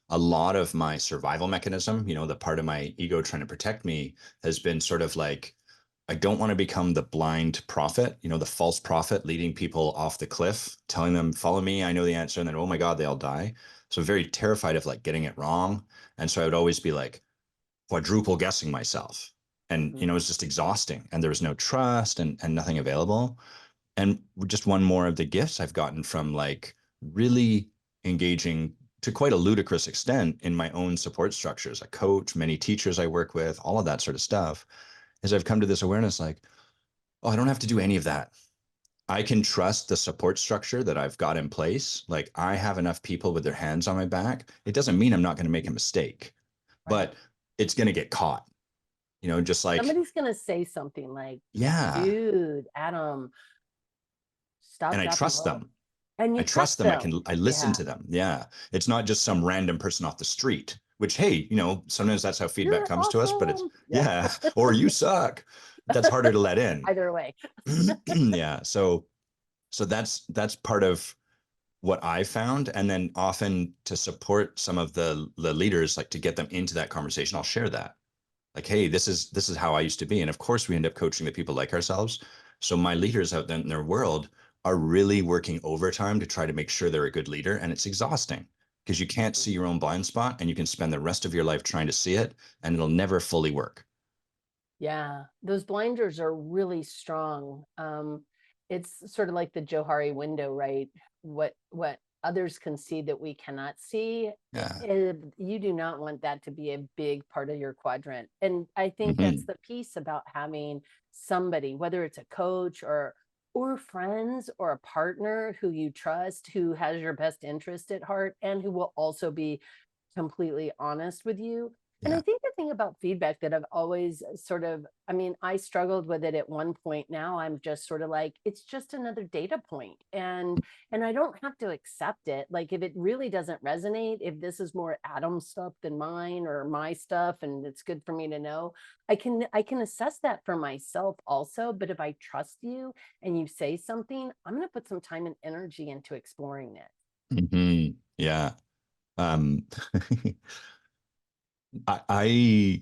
a lot of my survival mechanism, the part of my ego trying to protect me, has been sort of like, I don't want to become the blind prophet, the false prophet leading people off the cliff, telling them, follow me, I know the answer. And then, oh my God, they all die. So very terrified of like getting it wrong. And so I would always be like quadruple guessing myself. And, it was just exhausting, and there was no trust and nothing available. And just one more of the gifts I've gotten from like really engaging to quite a ludicrous extent in my own support structures, a coach, many teachers I work with, all of that sort of stuff, is I've come to this awareness like, oh, I don't have to do any of that. I can trust the support structure that I've got in place. Like, I have enough people with their hands on my back. It doesn't mean I'm not going to make a mistake, Right. but it's going to get caught, just like, Somebody's going to say something like, yeah. dude, Adam, stop, And I drop, and trust roll. them. And you I trust trust them. them. I listen Yeah. to them. Yeah. It's not just some random person off the street, which, hey, sometimes that's how feedback You're comes to us, but it's, awesome. Yeah. yeah, or you suck. That's harder to let in. Either way. Yeah. So that's part of what I found. And then often to support some of the leaders, like to get them into that conversation, I'll share that. Like, hey, this is how I used to be. And of course we end up coaching the people like ourselves. So my leaders out there in their world are really working overtime to try to make sure they're a good leader. And it's exhausting because you can't see your own blind spot, and you can spend the rest of your life trying to see it, and it'll never fully work. Yeah, those blinders are really strong. It's sort of like the Johari window, right? What others can see that we cannot see. Yeah. You do not want that to be a big part of your quadrant. And I think that's Mm-hmm. the piece about having somebody, whether it's a coach or friends or a partner who you trust, who has your best interest at heart, and who will also be completely honest with you. And I Yeah. think the thing about feedback that I've always sort of, I mean, I struggled with it at one point. Now I'm just sort of like, it's just another data point. And I don't have to accept it. Like, if it really doesn't resonate, if this is more Adam stuff than mine or my stuff and it's good for me to know, I can assess that for myself also. But if I trust you and you say something, I'm going to put some time and energy into exploring it. Mm-hmm. Yeah. Um, I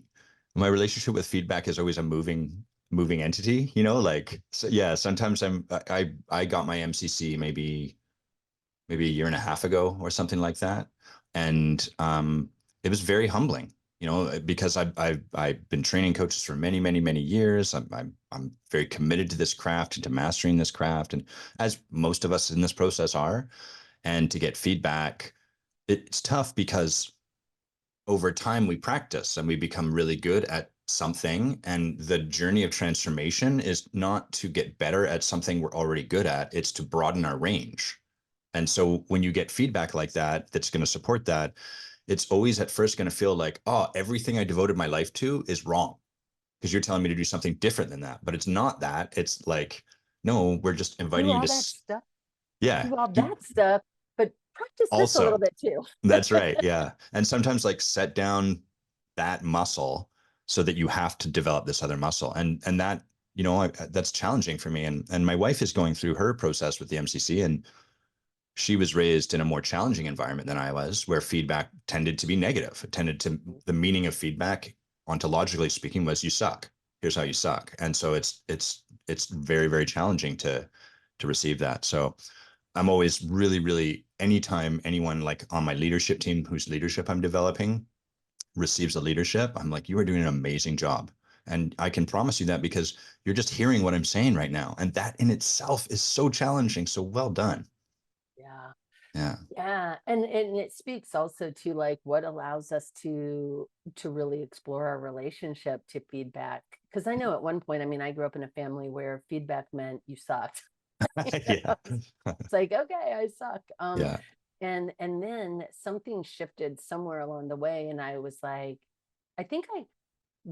my relationship with feedback is always a moving entity, like, so yeah, sometimes I got my MCC maybe a year and a half ago or something like that. And it was very humbling, because I've been training coaches for many, many, many years. I'm very committed to this craft and to mastering this craft, and as most of us in this process are. And to get feedback, it's tough because over time we practice and we become really good at something, and the journey of transformation is not to get better at something we're already good at, it's to broaden our range. And so when you get feedback like that that's going to support that, it's always at first going to feel like, oh, everything I devoted my life to is wrong because you're telling me to do something different than that. But it's not that. It's like, no, we're just Do inviting you all to that stuff, yeah, do all do that stuff, but practice this a little also. bit too. That's right. Yeah. And sometimes like set down that muscle so that you have to develop this other muscle. And that, that's challenging for me. And my wife is going through her process with the MCC, and she was raised in a more challenging environment than I was, where feedback tended to be negative. It tended to, the meaning of feedback, ontologically speaking, was you suck. Here's how you suck. And so it's very, very challenging to receive that. So I'm always really, really, anytime anyone like on my leadership team whose leadership I'm developing receives a leadership, I'm like, you are doing an amazing job. And I can promise you that because you're just hearing what I'm saying right now. And that in itself is so challenging. So well done. Yeah. Yeah. Yeah. And it speaks also to like what allows us to really explore our relationship to feedback. Because I know at one point, I mean, I grew up in a family where feedback meant you sucked. Yeah. It's like, okay, I suck. Yeah. And then something shifted somewhere along the way, and I was like, I think I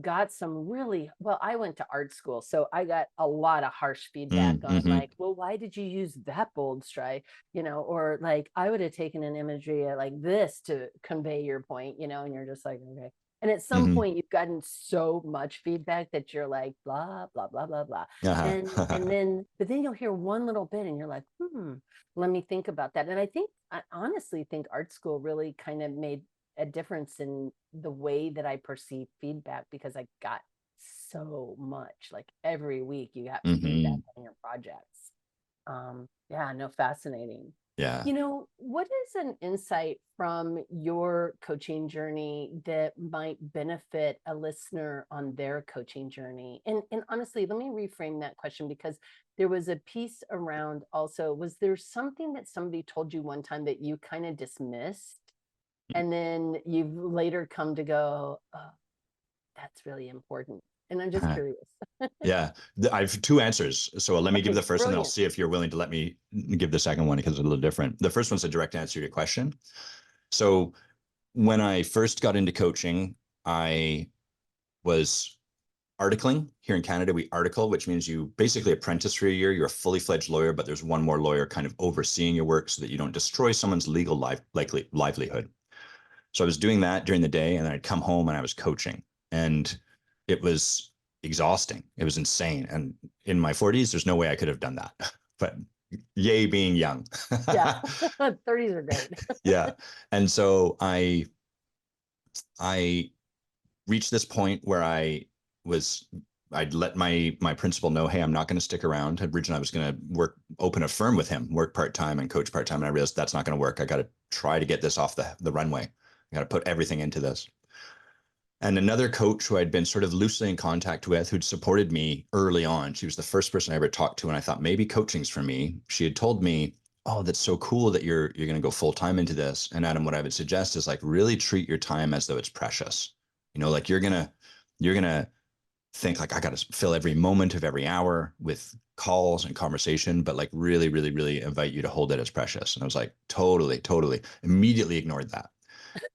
got some really well. I went to art school, so I got a lot of harsh feedback on Mm-hmm. like, well, why did you use that bold stripe? Or like I would have taken an imagery like this to convey your point, and you're just like, okay. And at some Mm-hmm. point you've gotten so much feedback that you're like, blah, blah, blah, blah, blah. And Uh-huh. then but then you'll hear one little bit and you're like, let me think about that. And I honestly think art school really kind of made a difference in the way that I perceive feedback, because I got so much. Like every week you got feedback Mm-hmm. on your projects. Yeah, no, fascinating. Yeah. What is an insight from your coaching journey that might benefit a listener on their coaching journey? And honestly, let me reframe that question, because there was a piece around also, was there something that somebody told you one time that you kind of dismissed, and then you've later come to go, oh, that's really important? And I'm just curious. Yeah, I have two answers. So let me give Okay, the first, and I'll brilliant. see if you're willing to let me give the second one because it's a little different. The first one's a direct answer to your question. So when I first got into coaching, I was articling. Here in Canada, we article, which means you basically apprentice for a year. You're a fully fledged lawyer, but there's one more lawyer kind of overseeing your work so that you don't destroy someone's legal livelihood. So I was doing that during the day, and then I'd come home and I was coaching, and it was exhausting. It was insane. And in my 40s, there's no way I could have done that. But yay, being young. Yeah, 30s are great. Yeah. And so I reached this point where I'd let my principal know, hey, I'm not going to stick around. Originally, I was going to open a firm with him, work part-time and coach part-time. And I realized that's not going to work. I got to try to get this off the runway. I got to put everything into this. And another coach who I'd been sort of loosely in contact with, who'd supported me early on, she was the first person I ever talked to, and I thought maybe coaching's for me. She had told me, oh, that's so cool that you're going to go full time into this. And Adam, what I would suggest is like really treat your time as though it's precious. Like you're gonna think like I got to fill every moment of every hour with calls and conversation, but like really, really, really invite you to hold it as precious. And I was like, totally, totally. Immediately ignored that.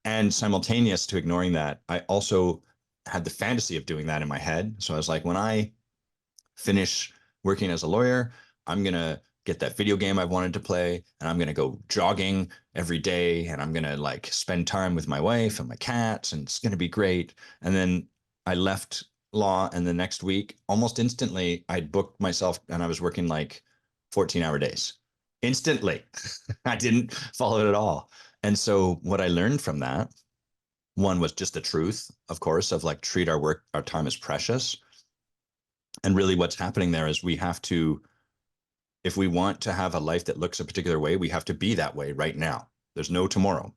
And simultaneous to ignoring that, I also had the fantasy of doing that in my head. So I was like, when I finish working as a lawyer, I'm going to get that video game I've wanted to play, and I'm going to go jogging every day, and I'm going to like spend time with my wife and my cats, and it's going to be great. And then I left law, and the next week, almost instantly, I booked myself and I was working like 14-hour days. Instantly. I didn't follow it at all. And so what I learned from that, one was just the truth, of course, of like treat our time as precious. And really what's happening there is we have to, if we want to have a life that looks a particular way, we have to be that way right now. There's no tomorrow.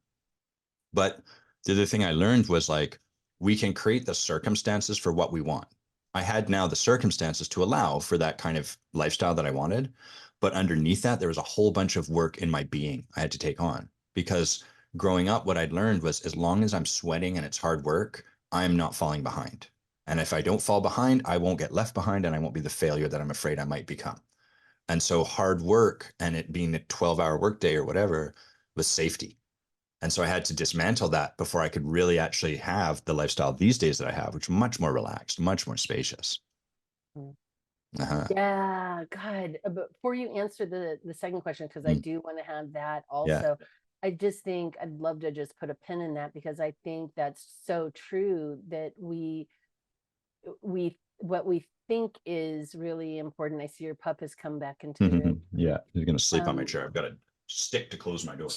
But the other thing I learned was like, we can create the circumstances for what we want. I had now the circumstances to allow for that kind of lifestyle that I wanted. But underneath that, there was a whole bunch of work in my being I had to take on. Because growing up, what I'd learned was as long as I'm sweating and it's hard work, I'm not falling behind. And if I don't fall behind, I won't get left behind, and I won't be the failure that I'm afraid I might become. And so hard work and it being a 12-hour workday or whatever was safety. And so I had to dismantle that before I could really actually have the lifestyle these days that I have, which is much more relaxed, much more spacious. Mm. Uh-huh. Yeah, God. But before you answer the second question, because I Mm. do want to have that Yeah. also, I just think I'd love to just put a pin in that, because I think that's so true that we what we think is really important. I see your pup has come back into the room. Yeah. He's going to sleep on my Um, chair. I've got a stick to close my door.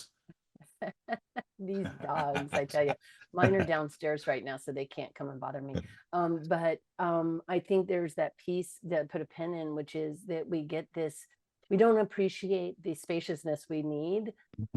these dogs, I tell you, mine are downstairs right now, so they can't come and bother me. But I think there's that piece that put a pin in, which is that we get this, we don't appreciate the spaciousness we need,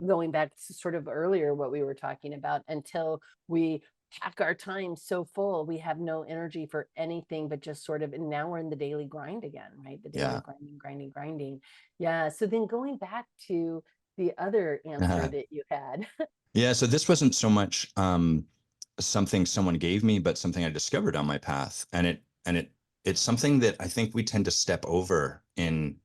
going back to sort of earlier what we were talking about, until we pack our time so full we have no energy for anything but just sort of, and now we're in the daily grind again, right? The daily Yeah. grinding. Yeah. So then going back to the other answer Uh-huh. that you had. Yeah. So this wasn't so much something someone gave me, but something I discovered on my path. And it's something that I think we tend to step over in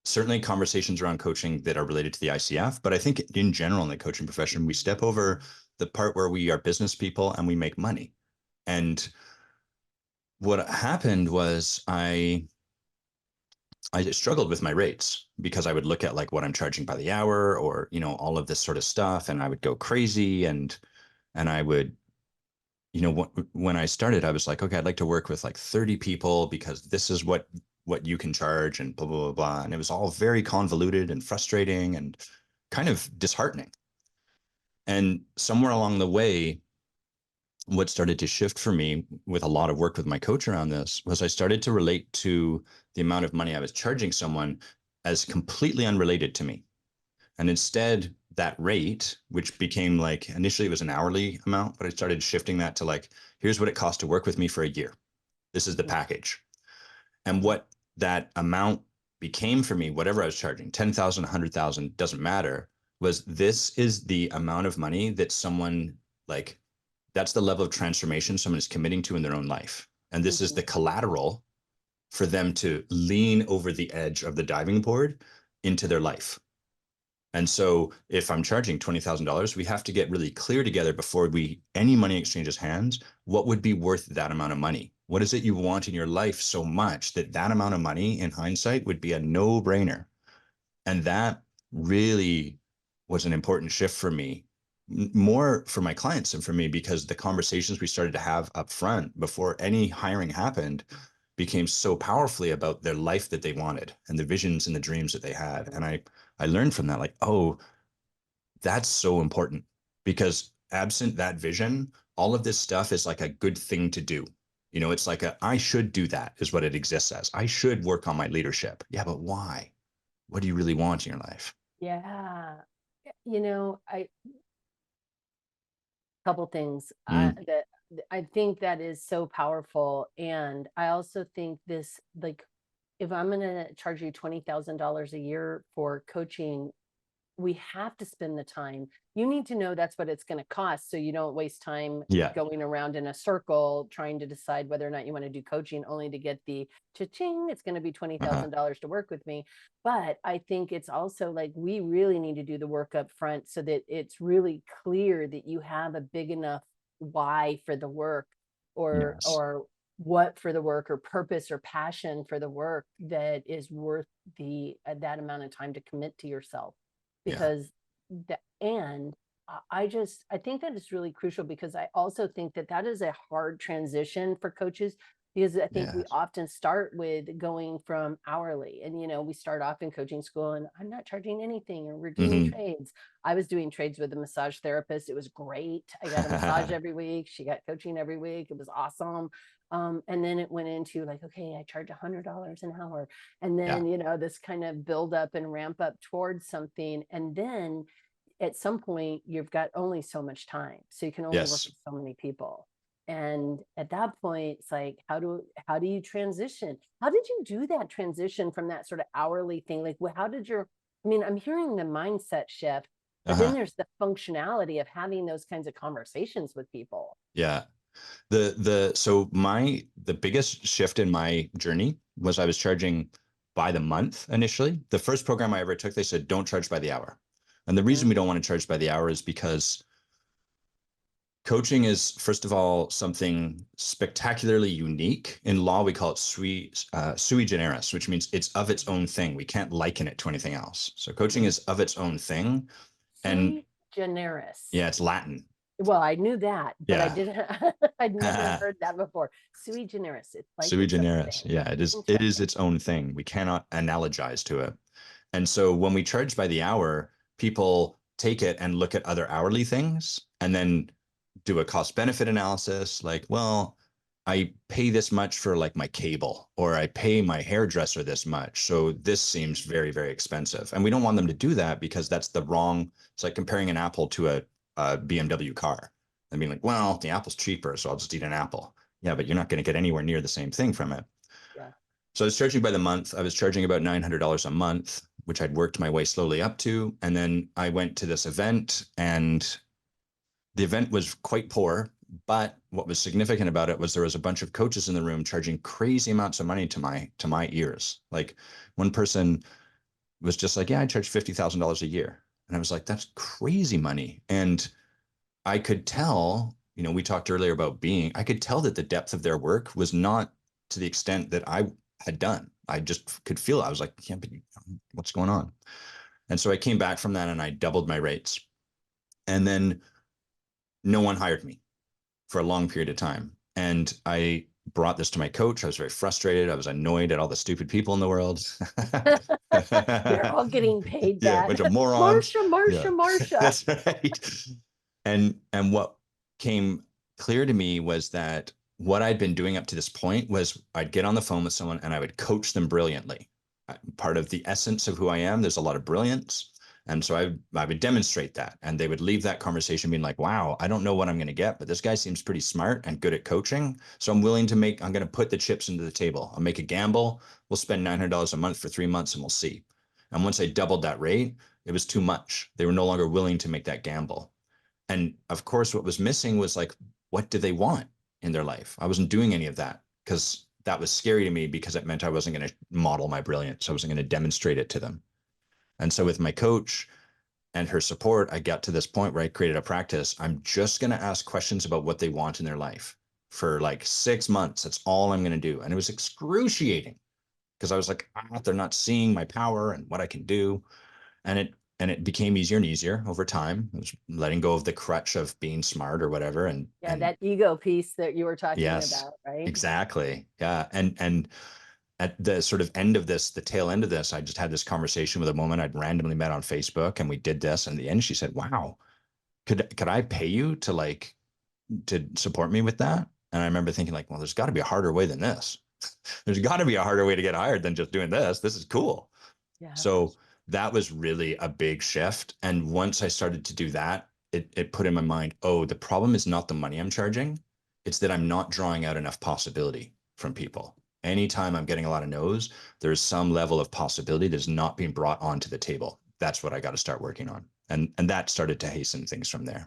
certainly conversations around coaching that are related to the ICF, but I think in general in the coaching profession, we step over the part where we are business people and we make money. And what happened was I struggled with my rates because I would look at like what I'm charging by the hour, or all of this sort of stuff, and I would go crazy. And I would, when I started, I was like, okay, I'd like to work with like 30 people because this is what you can charge, and blah blah blah blah. And it was all very convoluted and frustrating and kind of disheartening. And somewhere along the way, what started to shift for me with a lot of work with my coach around this was I started to relate to the amount of money I was charging someone as completely unrelated to me. And instead, that rate, which became like, initially it was an hourly amount, but I started shifting that to like, here's what it costs to work with me for a year. This is the package. And what that amount became for me, whatever I was charging, 10,000, 100,000, doesn't matter, was this is the amount of money that someone like, that's the level of transformation someone is committing to in their own life. And this is the collateral for them to lean over the edge of the diving board into their life. And so if I'm charging $20,000, we have to get really clear together before any money exchanges hands, what would be worth that amount of money? What is it you want in your life so much that that amount of money in hindsight would be a no-brainer? And that really was an important shift for me, more for my clients than for me, because the conversations we started to have up front before any hiring happened became so powerfully about their life that they wanted and the visions and the dreams that they had. And I learned from that, like, oh, that's so important, because absent that vision, all of this stuff is like a good thing to do. You know, it's like I should do that is what it exists as. I should work on my leadership. Yeah, but why? What do you really want in your life? Yeah. You know, couple things Mm, that I think that is so powerful. And I also think this, like, if I'm going to charge you $20,000 a year for coaching, we have to spend the time. You need to know that's what it's going to cost, so you don't waste time yeah. going around in a circle trying to decide whether or not you want to do coaching, only to get the cha-ching, it's going to be Uh-huh. $20,000 to work with me. But I think it's also like, we really need to do the work up front so that it's really clear that you have a big enough why for the work, Yes. or what for the work, or purpose or passion for the work, that is worth the that amount of time to commit to yourself. Yeah. Because and I think that is really crucial, because I also think that that is a hard transition for coaches, because I think we Yes. often start with going from hourly, and we start off in coaching school and I'm not charging anything, or we're doing Hmm. trades. I was doing trades with a massage therapist. It was great. I got a massage every week. She got coaching every week. It was awesome. And then it went into like, okay, I charge $100 an hour. And Yeah. then, this kind of build up and ramp up towards something. And then at some point, you've got only so much time. So you can only work Yes. with so many people. And at that point, it's like, how do you transition? How did you do that transition from that sort of hourly thing? Like, how did I'm hearing the mindset shift, but then Uh-huh. there's the functionality of having those kinds of conversations with people. Yeah. So the biggest shift in my journey was I was charging by the month initially. The first program I ever took, they said, don't charge by the hour. And the reason we don't want to charge by the hour is because coaching is, first of all, something spectacularly unique. In law, we call it sui generis, which means it's of its own thing. We can't liken it to anything else. So coaching is of its own thing. And Sui generis. yeah, it's Latin. Well, I knew that, but I Yeah. didn't. I'd never heard that before. Sui generis. It's like Sui its own generis. thing. Yeah, it is Interesting. its own thing. We cannot analogize to it. And so when we charge by the hour, people take it and look at other hourly things and then do a cost benefit analysis, like, well, I pay this much for like my cable, or I pay my hairdresser this much. So this seems very, very expensive. And we don't want them to do that, because that's the wrong, it's like comparing an Apple to a BMW car and being like, well, the Apple's cheaper, so I'll just eat an Apple. Yeah, but you're not going to get anywhere near the same thing from it. Yeah. So I was charging by the month. I was charging about $900 a month, which I'd worked my way slowly up to. And then I went to this event, and the event was quite poor. But what was significant about it was there was a bunch of coaches in the room charging crazy amounts of money to my ears. Like, one person was just like, yeah, I charge $50,000 a year. And I was like, that's crazy money. And I could tell, we talked earlier about I could tell that the depth of their work was not to the extent that I had done. I just could feel it. I was like, yeah, but what's going on? And so I came back from that and I doubled my rates. And then no one hired me for a long period of time. And I brought this to my coach. I was very frustrated. I was annoyed at all the stupid people in the world. They're all getting paid Yeah, a that. bunch of morons. Marsha, Yeah, Marsha, Marsha. that's right. And what came clear to me was that what I'd been doing up to this point was I'd get on the phone with someone and I would coach them brilliantly. Part of the essence of who I am, there's a lot of brilliance. And so I would demonstrate that. And they would leave that conversation being like, wow, I don't know what I'm going to get, but this guy seems pretty smart and good at coaching. So I'm willing to I'm going to put the chips into the table. I'll make a gamble. We'll spend $900 a month for 3 months and we'll see. And once I doubled that rate, it was too much. They were no longer willing to make that gamble. And of course, what was missing was like, what do they want in their life? I wasn't doing any of that because that was scary to me because it meant I wasn't going to model my brilliance. I wasn't going to demonstrate it to them. And so with my coach and her support, I got to this point where I created a practice. I'm just going to ask questions about what they want in their life for like 6 months. That's all I'm going to do. And it was excruciating because I was like, they're not seeing my power and what I can do. And it became easier and easier over time. I was letting go of the crutch of being smart or whatever. And that ego piece that you were talking yes, about, right? exactly. Yeah. And at the sort of end of this, the tail end of this, I just had this conversation with a woman I'd randomly met on Facebook, and we did this. And at the end, she said, wow, could I pay you to support me with that? And I remember thinking like, well, there's got to be a harder way than this. There's got to be a harder way to get hired than just doing this. This is cool. Yeah. So that was really a big shift. And once I started to do that, it put in my mind, oh, the problem is not the money I'm charging. It's that I'm not drawing out enough possibility from people. Anytime I'm getting a lot of no's, there's some level of possibility that's not being brought onto the table. That's what I got to start working on. And that started to hasten things from there.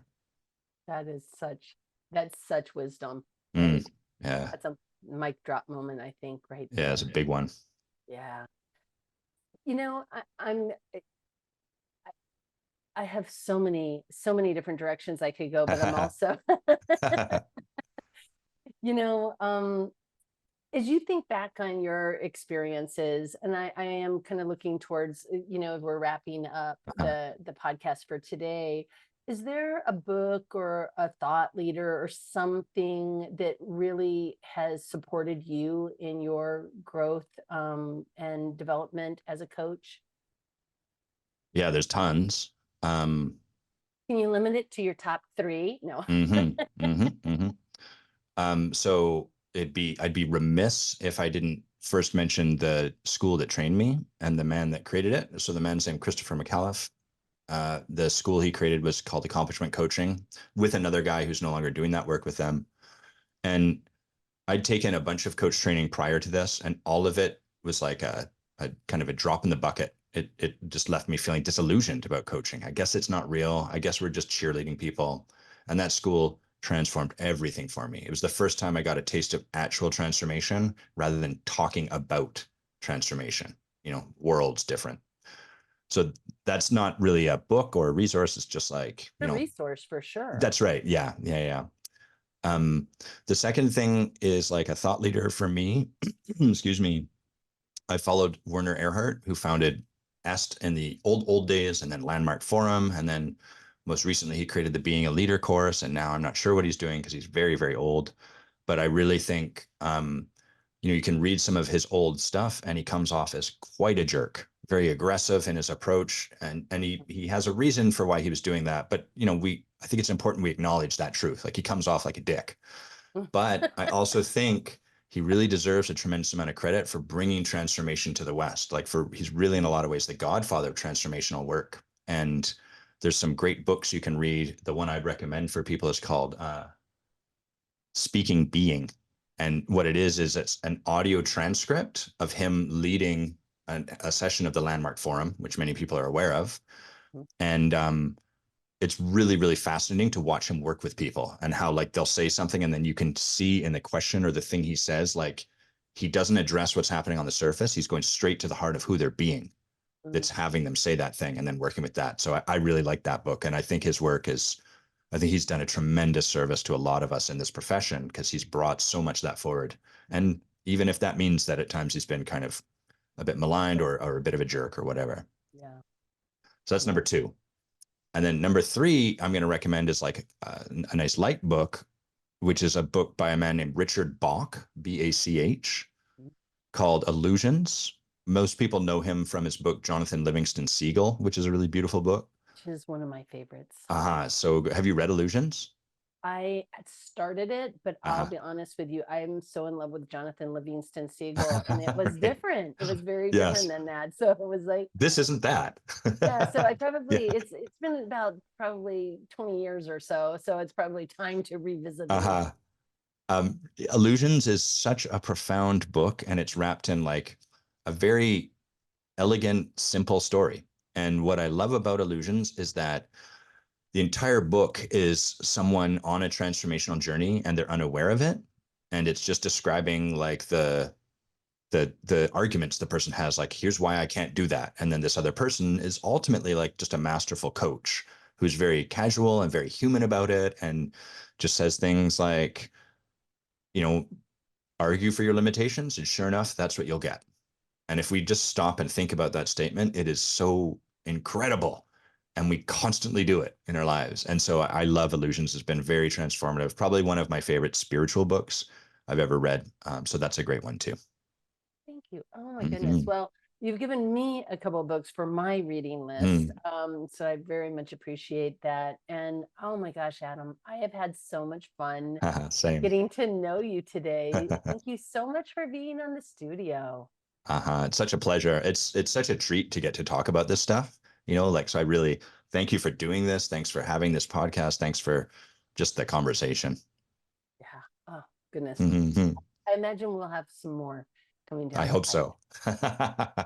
That's such wisdom. Yeah. That's a mic drop moment, I think, right there. Yeah, it's a big one. Yeah. I have so many different directions I could go, but I'm also, as you think back on your experiences, and I am kind of looking towards, we're wrapping up the podcast for today. Is there a book or a thought leader or something that really has supported you in your growth and development as a coach? Yeah, there's tons. Can you limit it to your top 3? No. So I'd be remiss if I didn't first mention the school that trained me and the man that created it. So the man's named Christopher McAuliffe. The school he created was called Accomplishment Coaching, with another guy who's no longer doing that work with them. And I'd taken a bunch of coach training prior to this, and all of it was like a kind of a drop in the bucket. It just left me feeling disillusioned about coaching. I guess it's not real. I guess we're just cheerleading people. And that school transformed everything for me. It was the first time I got a taste of actual transformation rather than talking about transformation. Worlds different. So that's not really a book or a resource. It's just like, a resource for sure. That's right. Yeah. The second thing is like a thought leader for me. Excuse me. I followed Werner Erhard, who founded EST in the old days, and then Landmark Forum, and then most recently he created the Being a Leader course. And now I'm not sure what he's doing because he's very, very old. But I really think you can read some of his old stuff, and he comes off as quite a jerk, very aggressive in his approach, and he has a reason for why he was doing that. But I think it's important we acknowledge that truth. Like, he comes off like a dick. But I also think he really deserves a tremendous amount of credit for bringing transformation to the West. He's really in a lot of ways the godfather of transformational work. And there's some great books you can read. The one I'd recommend for people is called Speaking Being. And what it is it's an audio transcript of him leading a session of the Landmark Forum, which many people are aware of. And it's really, really fascinating to watch him work with people, and how like they'll say something and then you can see in the question or the thing he says, like, he doesn't address what's happening on the surface. He's going straight to the heart of who they're being that's having them say that thing, and then working with that. So I really like that book. And I think his work I think he's done a tremendous service to a lot of us in this profession, because he's brought so much of that forward. And even if that means that at times he's been kind of a bit maligned or a bit of a jerk or whatever. Yeah. So that's number 2. And then number 3, I'm going to recommend is like a nice light book, which is a book by a man named Richard Bach, Bach, called Illusions. Most people know him from his book, Jonathan Livingston Seagull, which is a really beautiful book. Which is one of my favorites. So have you read Illusions? I had started it, but I'll Uh-huh. be honest with you, I'm so in love with Jonathan Livingston Seagull, and it was Right. different. It was very different Yes. than that. So it was like, This isn't that. yeah. So I Yeah. probably it's been about probably 20 years or so. So it's probably time to revisit it again. Uh-huh. Illusions is such a profound book, and it's wrapped in like a very elegant, simple story. And what I love about Illusions is that the entire book is someone on a transformational journey and they're unaware of it. And it's just describing like the arguments the person has, like, here's why I can't do that. And then this other person is ultimately like just a masterful coach who's very casual and very human about it and just says things like, you know, argue for your limitations, and sure enough, that's what you'll get. And if we just stop and think about that statement, it is so incredible. And we constantly do it in our lives. And so I love Illusions. It's been very transformative. Probably one of my favorite spiritual books I've ever read. So that's a great one too. Thank you. Oh my goodness. Mm-hmm. Well, you've given me a couple of books for my reading list. Mm. So I very much appreciate that. And oh my gosh, Adam, I have had so much fun Same. getting to know you today. Thank you so much for being on the studio. It's such a pleasure. It's such a treat to get to talk about this stuff. Like, so I really thank you for doing this. Thanks for having this podcast. Thanks for just the conversation. Yeah. Oh, goodness. Mm-hmm. I imagine we'll have some more coming I down the hope pipe. so.